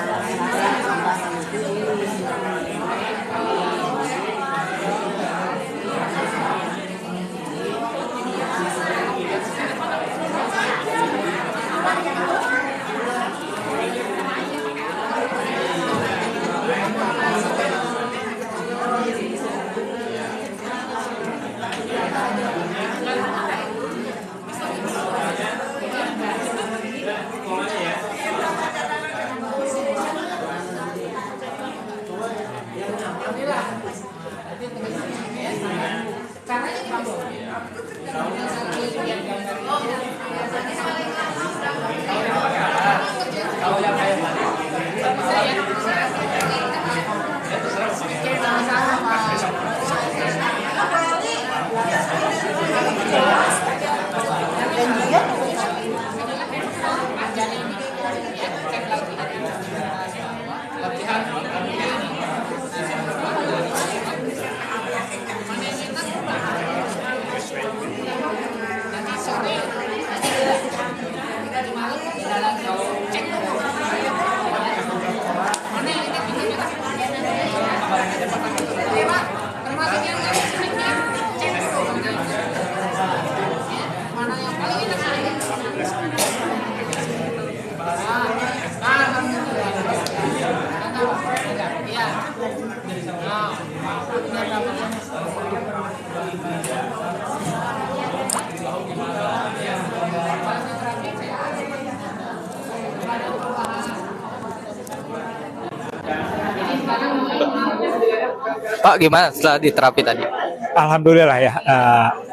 Pak gimana setelah diterapi tadi? Alhamdulillah ya.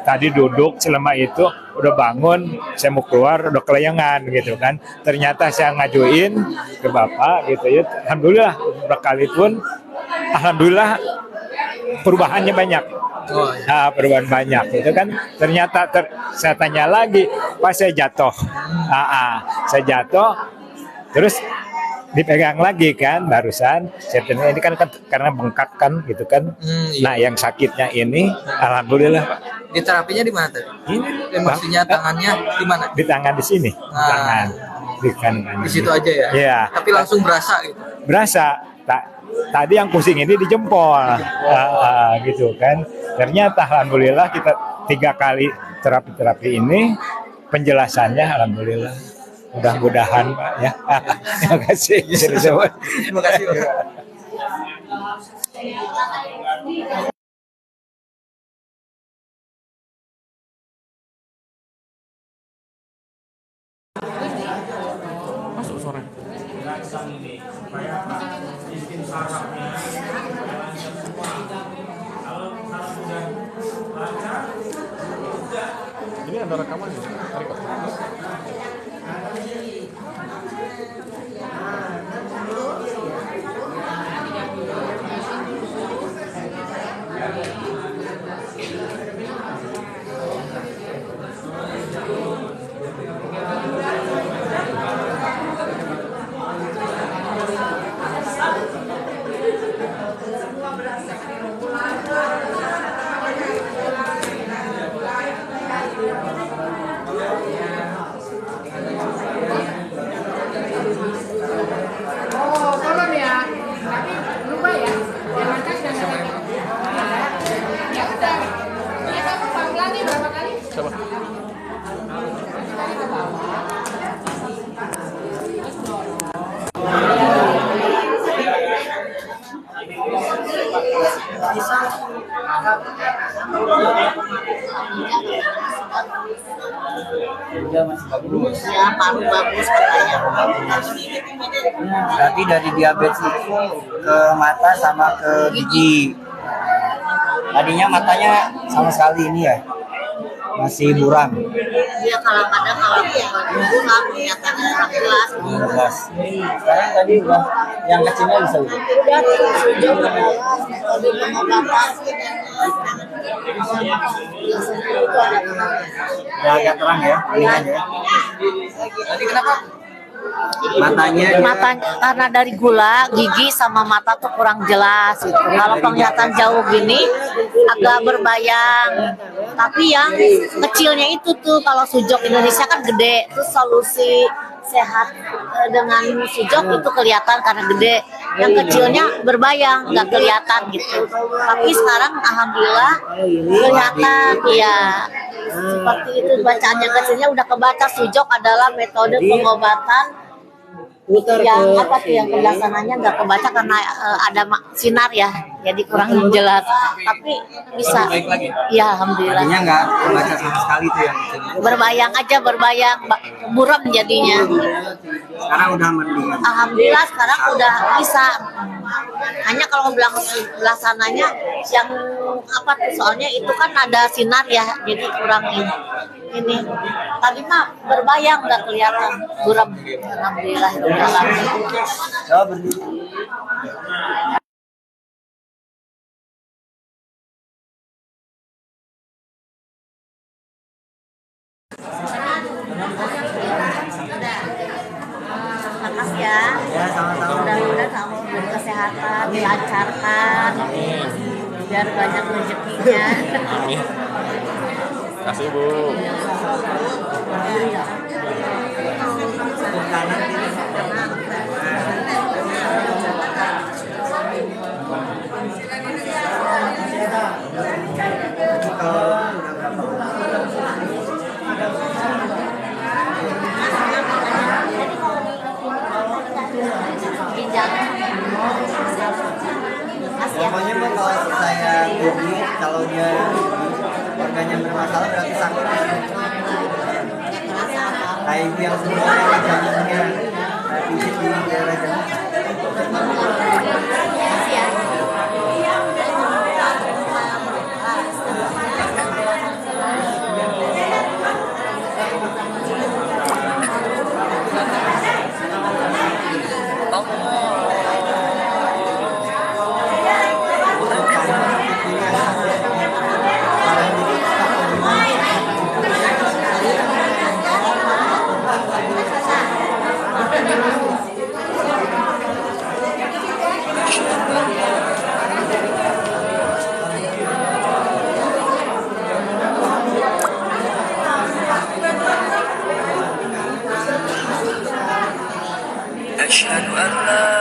Tadi duduk selama itu udah bangun, saya mau keluar udah kelayangan gitu kan. Ternyata saya ngajuin ke Bapak gitu ya. Alhamdulillah berkalipun alhamdulillah perubahannya banyak. Perubahan banyak itu kan. Ternyata saya tanya lagi, pas saya jatuh. Saya jatuh terus dipegang lagi kan barusan. Ini kan karena bengkak kan gitu kan. Iya. Nah yang sakitnya ini alhamdulillah Pak. Di terapinya di mana tadi? Ini Maksudnya tangannya di mana? di tangan di sini. Tangan di kanan. Di situ aja ya? Iya. Tapi langsung berasa gitu? Berasa. Tadi yang pusing ini di jempol. Gitu kan. Ternyata alhamdulillah kita 3 kali terapi ini penjelasannya alhamdulillah. Mudah-mudahan Pak ya. Terima kasih. Terima kasih Pak. Masuk sore. Ini ada rekaman ya? Tolong ya. Tapi lupa ya. Jangan kasih ya udah. Ya kamu pelan nih berapa kali? Coba. Ya, paru bagus katanya. Berarti dari diabetes itu ke mata sama ke gigi. Tadinya matanya sama sekali ini ya masih buram. Dia kadang-kadang kalau kurang kelihatannya kurang jelas. Jelas. Sekarang tadi udah yang kecilnya bisa lihat. Udah sujud metode pengobatan. Udah agak terang ya, lihat ya. Tadi kenapa? Matanya Karena dari gula, gigi sama mata tuh kurang jelas gitu. Kalau penglihatan jauh gini agak berbayang. Tapi yang kecilnya itu tuh kalau sujok Indonesia kan gede. Terus solusi sehat dengan sujok itu kelihatan karena gede. Yang kecilnya berbayang, nggak kelihatan gitu. Tapi sekarang alhamdulillah kelihatan ya. Seperti itu bacaan yang kecilnya udah kebaca. Sujok adalah metode pengobatan yang apa tuh yang pendasarnya nggak kebaca karena ada sinar ya, jadi kurang jelas. Tapi bisa, ya alhamdulillah. tadinya nggak kebaca sama sekali tuh yang Berbayang aja, buram jadinya. sekarang udah mendingan. Alhamdulillah sekarang udah bisa. Hanya kalau belah sananya yang apa tuh, soalnya itu kan ada sinar ya, jadi kurang ini. Tadi mah berbayang nggak kelihatan, buram. Alhamdulillah. Coba berdiri. Makasih ya. Ya, sama-sama. Mudah-mudahan kamu kesehatan dilancarkan. Biar banyak rezekinya. Amin. Kasih Bu. Pokoknya mah kalau saya pergi, kalau dia organnya bermasalah berarti sakit. Kayak ibu yang sebelumnya jantungnya pijit di daerah jantung. أشهد أن لا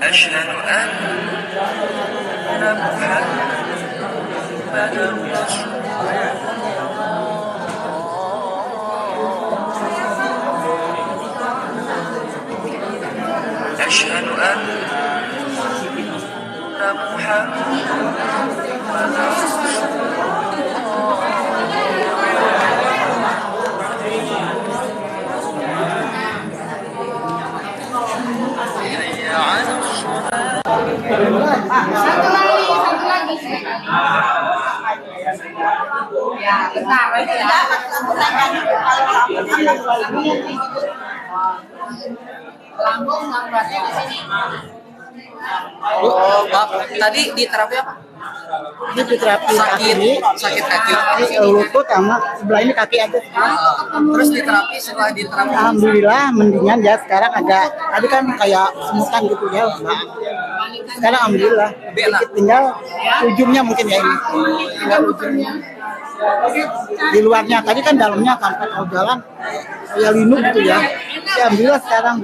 أشهد أن محمدا رسول الله أشهد أن محمدا رسول Satu lagi. Ya, bentar aja ya. Lambung berarti di sini. Oh, Pak, tadi di terapi apa? Ini di terapi Sakit kaki. lutut sama sebelah ini kaki aja. Terus di terapi setelah di terapi. Alhamdulillah mendingan ya, sekarang agak tadi kan kayak semutan gitu ya. Nah, sekarang alhamdulillah tinggal ujungnya mungkin ya ini. Tinggal ujungnya. Di luarnya tadi kan dalamnya sampai kalau jalan kayak linu gitu ya. Ya alhamdulillah sekarang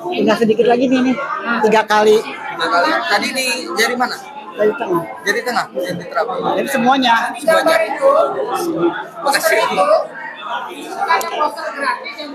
tinggal sedikit lagi nih 3 kali. 3 kali. Tadi di jari mana? Dari tengah. Jari tengah yang di terapi. Jadi semuanya. Makasih. Ada poster gratis yang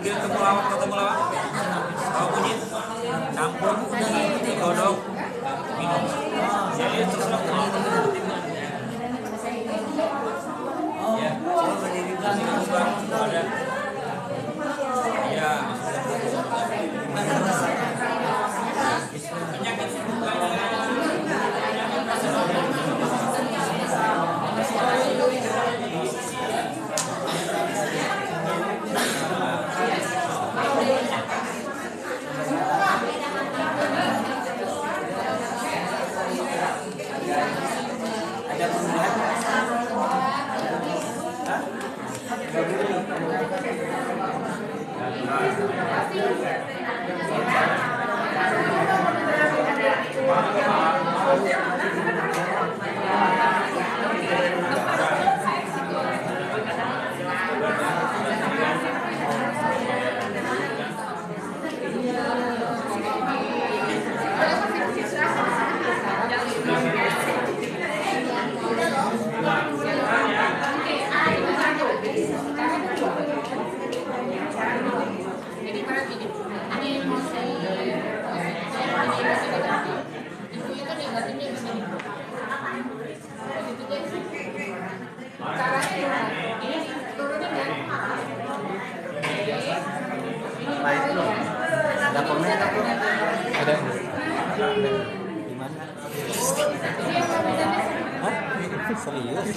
Dia temulawak. Tahu bunyi? Campur, digodok, minum. Jadi terus ya, ada. Ya. Serius?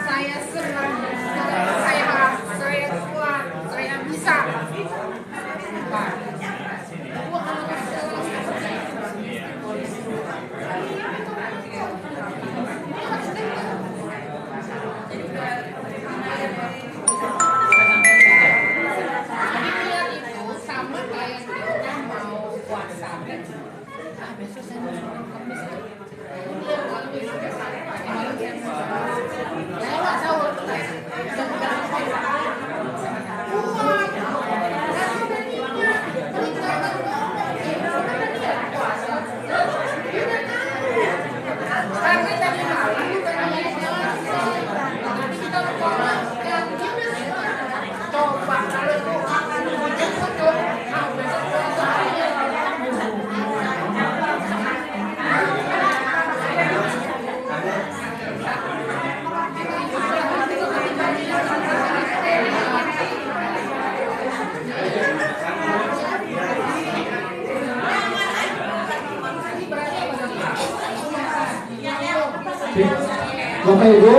Saya senang, saya kuat, saya bisa. Bapak Ibu,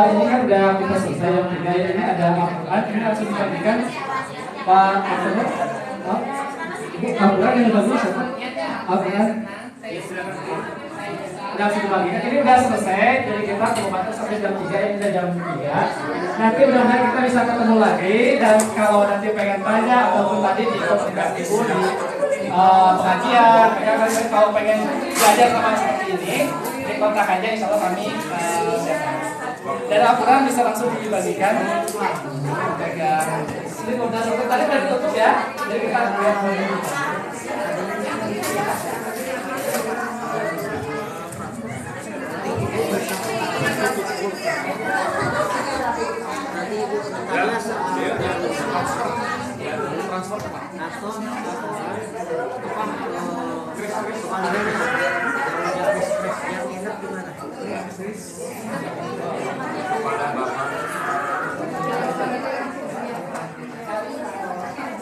ini kan udah kita selesai yang tiga, ini ada Al-Quran, ini langsung dibagikan Pak Al-Quran. Ibu, Al-Quran yang bagus apa? Al-Quran udah langsung dibagikan, ini udah selesai, jadi kita pengobatan sampai jam 3, ini udah jam 3. Nanti mudah-mudahan kita bisa ketemu lagi, dan kalau nanti pengen tanya ataupun tadi di komunikasi Ibu di pengajian, kalau pengen belajar sama seperti ini, kontak aja, insya Allah kami dan Al-Quran bisa langsung dibagikan. Ini udah satu tadi udah ditutup ya, jadi kita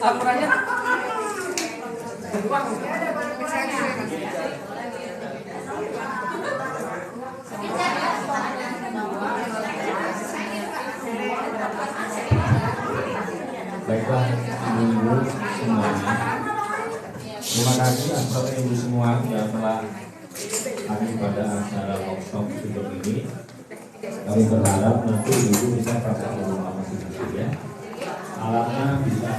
Al-Qurannya baiklah ibu-ibu semuanya, terima kasih atas ibu semua yang telah hadir pada acara workshop sudut ini. Kami berharap nanti ibu bisa praktek di rumah masing-masing ya. Alatnya bisa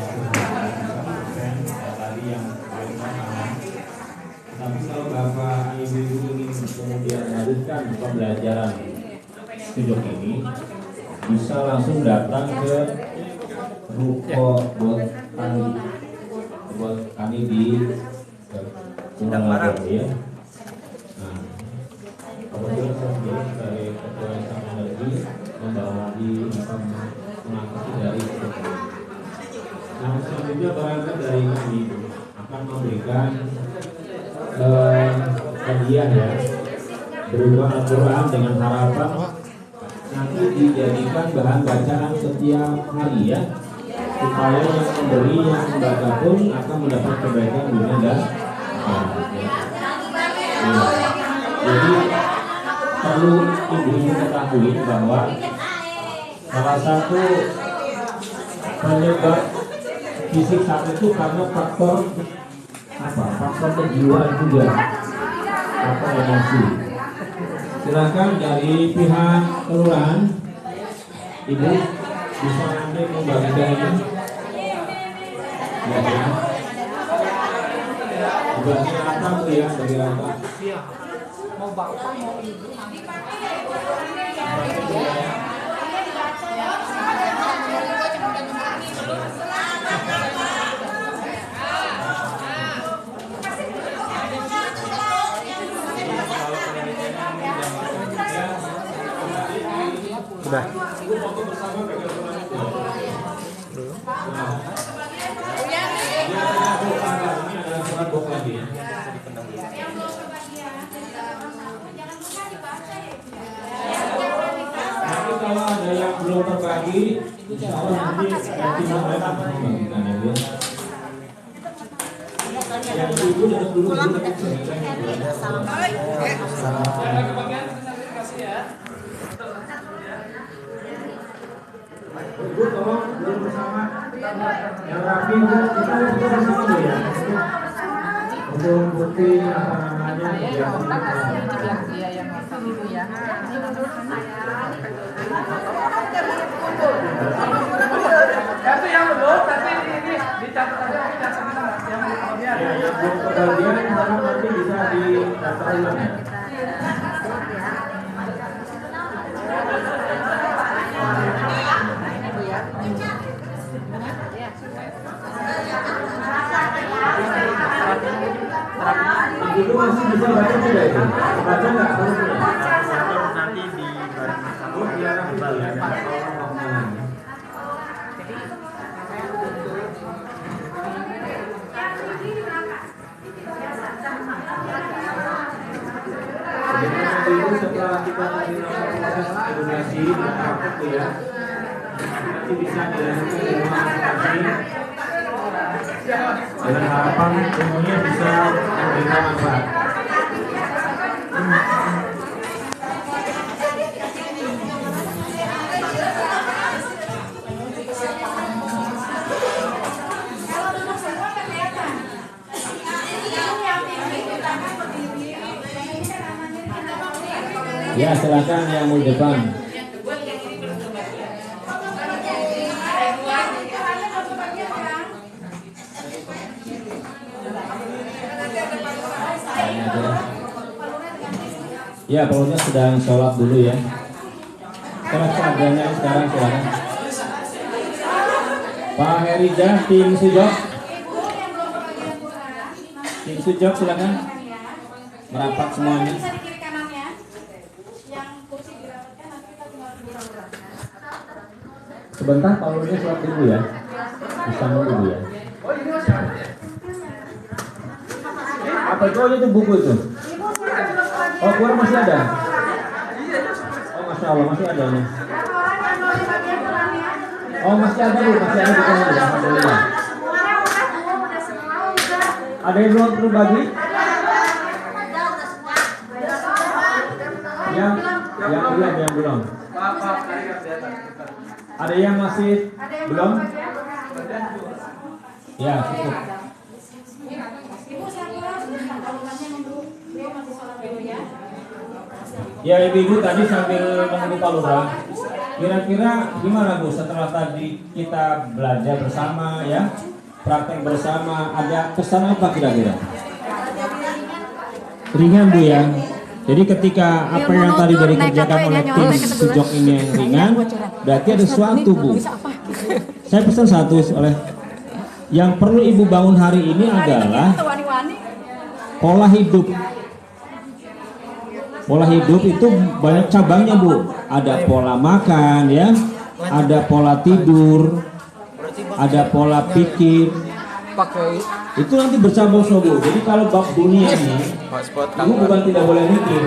tadi yang paling aman. Tapi kalau bapak ibu ingin kemudian melanjutkan pembelajaran sudut ini, bisa langsung datang ke ruko kami di Kuala ya. Nah, kebetulan saya sendiri sebagai ketua Sama Energi membawahi mengangkat dari itu. Nah, selanjutnya barangkali dari kami akan memberikan hadiah ya berupa Al-Quran dengan harapan nanti dijadikan bahan bacaan setiap hari ya, supaya yang memberi yang membaca pun akan mendapat kebaikan dunia dan akhirat ya. Jadi perlu ibu-ibu ketahui bahwa salah satu penyebab fisik sakit itu karena faktor apa? Faktor kejiwaan juga, faktor emosi. Silakan dari pihak kelurahan, ibu bisa nanti membagikan ini. Ya, ya. Bagian apa bu ya? Bagian apa? Mau bapak mau ibu. Udah. Nanti kalau ada yang belum terbagi, insya Allah nanti timah mereka akan membagikan ya bu. Yang ibu duduk dulu dulu. Ibu tolong duduk bersama yang rapi bu, kita duduk bersama bu ya. Untuk bukti apa namanya Yang kontak dia yang kontak ibu ya. Itu yang belum, tapi ini dicatat aja yang sebentar yang kemudian. ya, yang belum kebagian sekarang nanti bisa didaftar ulang ya. Ibu masih bisa baca tidak itu? Baca nggak? Nanti di barang sama Ibu setelah kita menerima proses donasi dan ya, nanti bisa dilanjutkan di rumah masing-masing dengan harapan semuanya bisa memberikan manfaat. Ya, silakan yang mau depan. Ya, pokoknya sedang sholat dulu ya. Sholat seadanya sekarang silakan. Pak Herija, tim Sujok. Tim Sujok silakan. Merapat semuanya. Sebentar, Pak Lurnya sholat dulu ya. Bisa dulu ya. Apa itu? Oh, itu buku itu. Oh, keluar masih ada. Oh, masya Allah masih ada nih. Oh, masih ada bu, masih ada bukunya bu. Alhamdulillah. Ada yang belum berbagi? Yang belum. Ada yang masih belum? Ya, cukup. Ya, ibu-ibu tadi sambil menunggu Pak Lurah, kira-kira gimana Bu setelah tadi kita belajar bersama ya, praktek bersama, ada pesan apa kira-kira? Ringan Bu ya. Jadi ketika apa yang tadi dari kerjakan oleh tim Sujok ini yang ringan, berarti ada sesuatu Bu. Saya pesan satu oleh Yang perlu ibu bangun hari ini adalah pola hidup. Pola hidup itu banyak cabangnya Bu. Ada pola makan ya, ada pola tidur, ada pola pikir. Itu nanti bercabang-cabang. Jadi kalau bab dunia ini, ibu bukan tidak boleh mikir,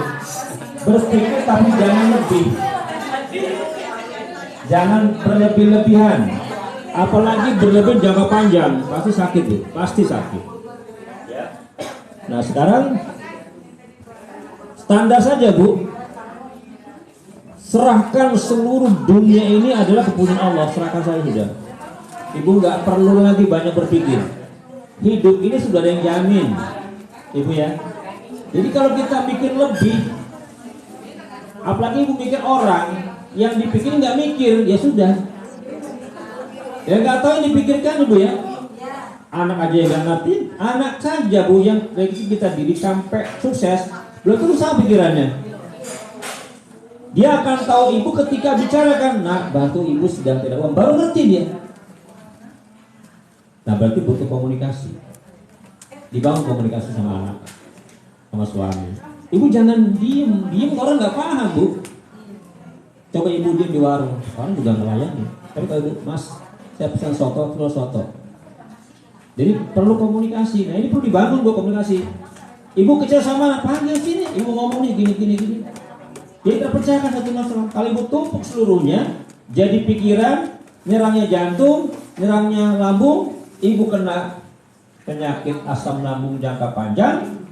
berpikir tapi jangan lebih, jangan berlebih-lebihan. Apalagi berlebih jangka panjang pasti sakit Bu, pasti sakit. Nah sekarang standar saja Bu, serahkan seluruh dunia ini adalah kepunyaan Allah, serahkan saja sudah. Ibu nggak perlu lagi banyak berpikir. Hidup ini sudah ada yang jamin, Ibu ya. Jadi kalau kita pikir lebih, apalagi Ibu pikir orang yang dipikir nggak mikir, ya sudah. Ya nggak tahu yang dipikirkan Ibu ya. Anak aja yang nggak ngerti, anak saja Bu yang kita didik sampai sukses, belum tentu sama pikirannya. Dia akan tahu Ibu ketika bicarakan, nah bantu Ibu sedang tidak uang, baru ngerti dia. Nah berarti butuh komunikasi, dibangun komunikasi sama anak, sama suami. Ibu jangan diem orang nggak paham Bu. Coba Ibu diem di warung, orang juga melayani. Tapi kalau Ibu, Mas saya pesan soto, telur soto. Jadi perlu komunikasi. Nah ini perlu dibangun Bu komunikasi. Ibu kecil sama anak, panggil sini, Ibu ngomong nih gini. Jadi terpecahkan satu masalah. Kalau Ibu tumpuk seluruhnya, jadi pikiran, nyerangnya jantung, nyerangnya lambung. Ibu kena penyakit asam lambung jangka panjang,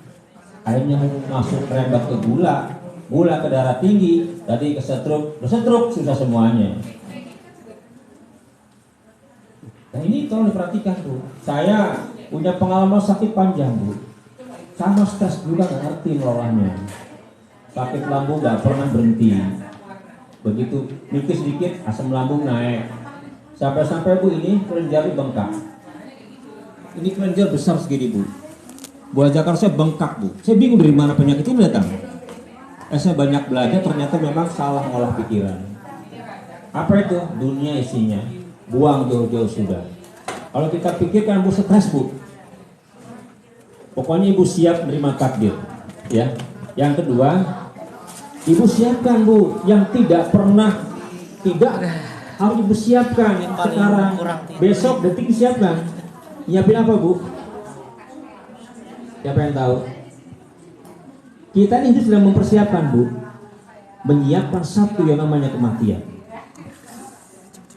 akhirnya masuk merembet ke gula ke darah tinggi, tadi ke stroke susah semuanya. Nah ini tolong diperhatikan Bu. Saya punya pengalaman sakit panjang Bu, sama stres juga nggak ngerti melolanya. Sakit lambung nggak pernah berhenti. Begitu mikir sedikit asam lambung naik, sampai Bu ini kelenjar bengkak. Ini kelenjar besar segini Bu. Buah jakar saya bengkak Bu. Saya bingung dari mana penyakit ini datang. Saya banyak belajar, ternyata memang salah ngolah pikiran. Apa itu? Dunia isinya. Buang jauh-jauh sudah. Kalau kita pikirkan Bu stres Bu. Pokoknya Ibu siap menerima takdir. Ya. Yang kedua, Ibu siapkan Bu yang tidak harus Ibu siapkan sekarang. Besok detik siapkan. Nyiapin apa Bu? Siapa yang tahu? Kita ini sedang mempersiapkan Bu, menyiapkan satu yang namanya kematian.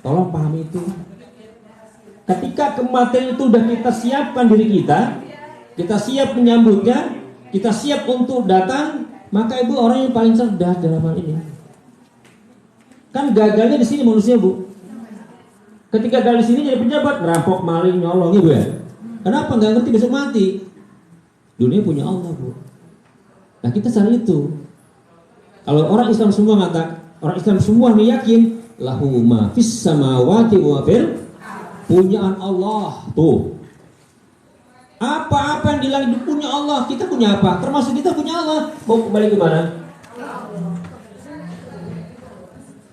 Tolong pahami itu. Ketika kematian itu sudah kita siapkan diri kita siap menyambutnya, kita siap untuk datang, maka Ibu orang yang paling cerdas dalam hal ini. Kan gagalnya di sini manusia Bu. Ketika gagal di sini jadi pejabat, ngerampok, maling, nyolong Ibu ya. Kenapa nggak ngerti besok mati? Dunia punya Allah Bu. Nah kita cari itu. Kalau orang Islam semua nih yakin lahu ma fis samawati wa fil, punyaan Allah tuh. Apa-apa yang di langit punya Allah, kita punya apa? Termasuk kita punya Allah. Mau kembali ke mana?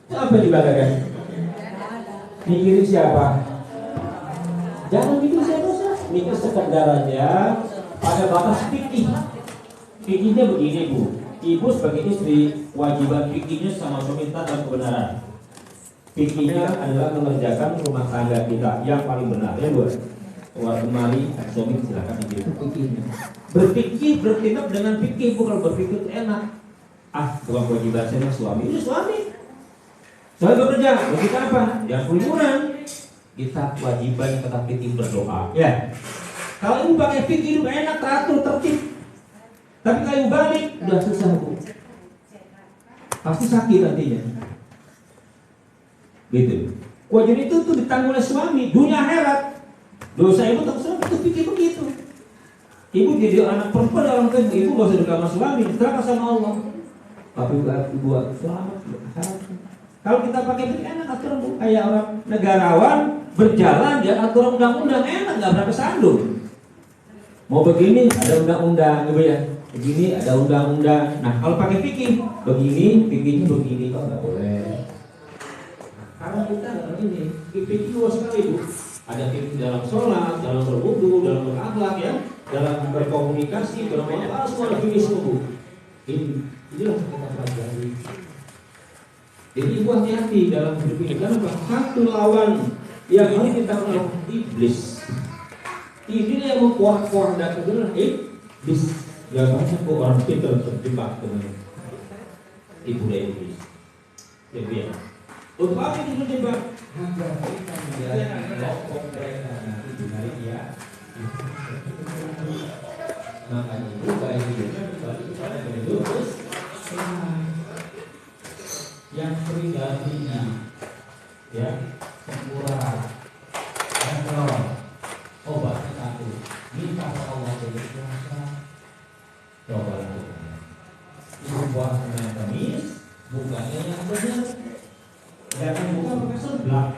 Apa yang dibanggakan? Mikirin siapa? Jangan mikir siapa saja. Mikir sekedar aja pada batas fikih. Fikihnya begini Bu. Ibu sebagai istri, kewajiban fikihnya sama suami dalam kebenaran. Fikihnya adalah mengerjakan rumah tangga kita yang paling benar ya Bu. Keluar kemari, suami silakan pikir fikihnya. Berpikir, bertindak dengan fikih. Bukan berpikir enak. Bukan kewajiban saya suami. Ini suami. Saya bekerja, bagi kita apa? Yang liburan. Kita kewajiban tetap fikih berdoa. Ya. Kalau Ibu pakai fikih hidup enak, teratur, tertib. Tapi kalau Ibu balik, udah susah Bu. Pasti sakit nantinya. Gitu. Kewajiban itu tuh ditanggung oleh suami, dunia akhirat. Dosa Ibu terserah itu fikih begitu. Ibu jadi anak perempuan dalam tubuh Ibu gak usah dekat sama suami, serahkan sama Allah. Tapi Ibu selamat. Kalau kita pakai fikih enak aturan Bu, kayak orang negarawan berjalan dia aturan undang-undang enak, nggak berapa sandung. Mau begini ada undang-undang Ibu ya, begini ada undang-undang. Nah kalau pakai fikih begini, fikihnya begini kok nggak boleh. Karena kita nggak ini, fikih luas sekali Bu. Ada tips dalam sholat, dalam berwudu, dalam berakhlak ya, dalam berkomunikasi, bermuamalah, semua ada fikih semua Bu. Inilah yang kita pelajari. Jadi ibu hati-hati dalam hidup ini. Kenapa? Satu lawan yang harus kita lawan iblis. Ini yang memporak-porandakan adalah iblis. Gak banyak kok orang pintar terjebak dengan ibu dan iblis. Jadi ya. Untuk apa itu terjebak? Agar kita menjadi kelompok mereka nanti di hari dia. Makanya itu baik hidupnya kembali kepada Kristus yang pribadinya, ya, sempurna, dan roh. Obatnya satu, minta kepada Allah dari kuasa. Coba lakukan. Ibu puasa yang kemis, bukannya yang benar. Jangan buka pakai seblak.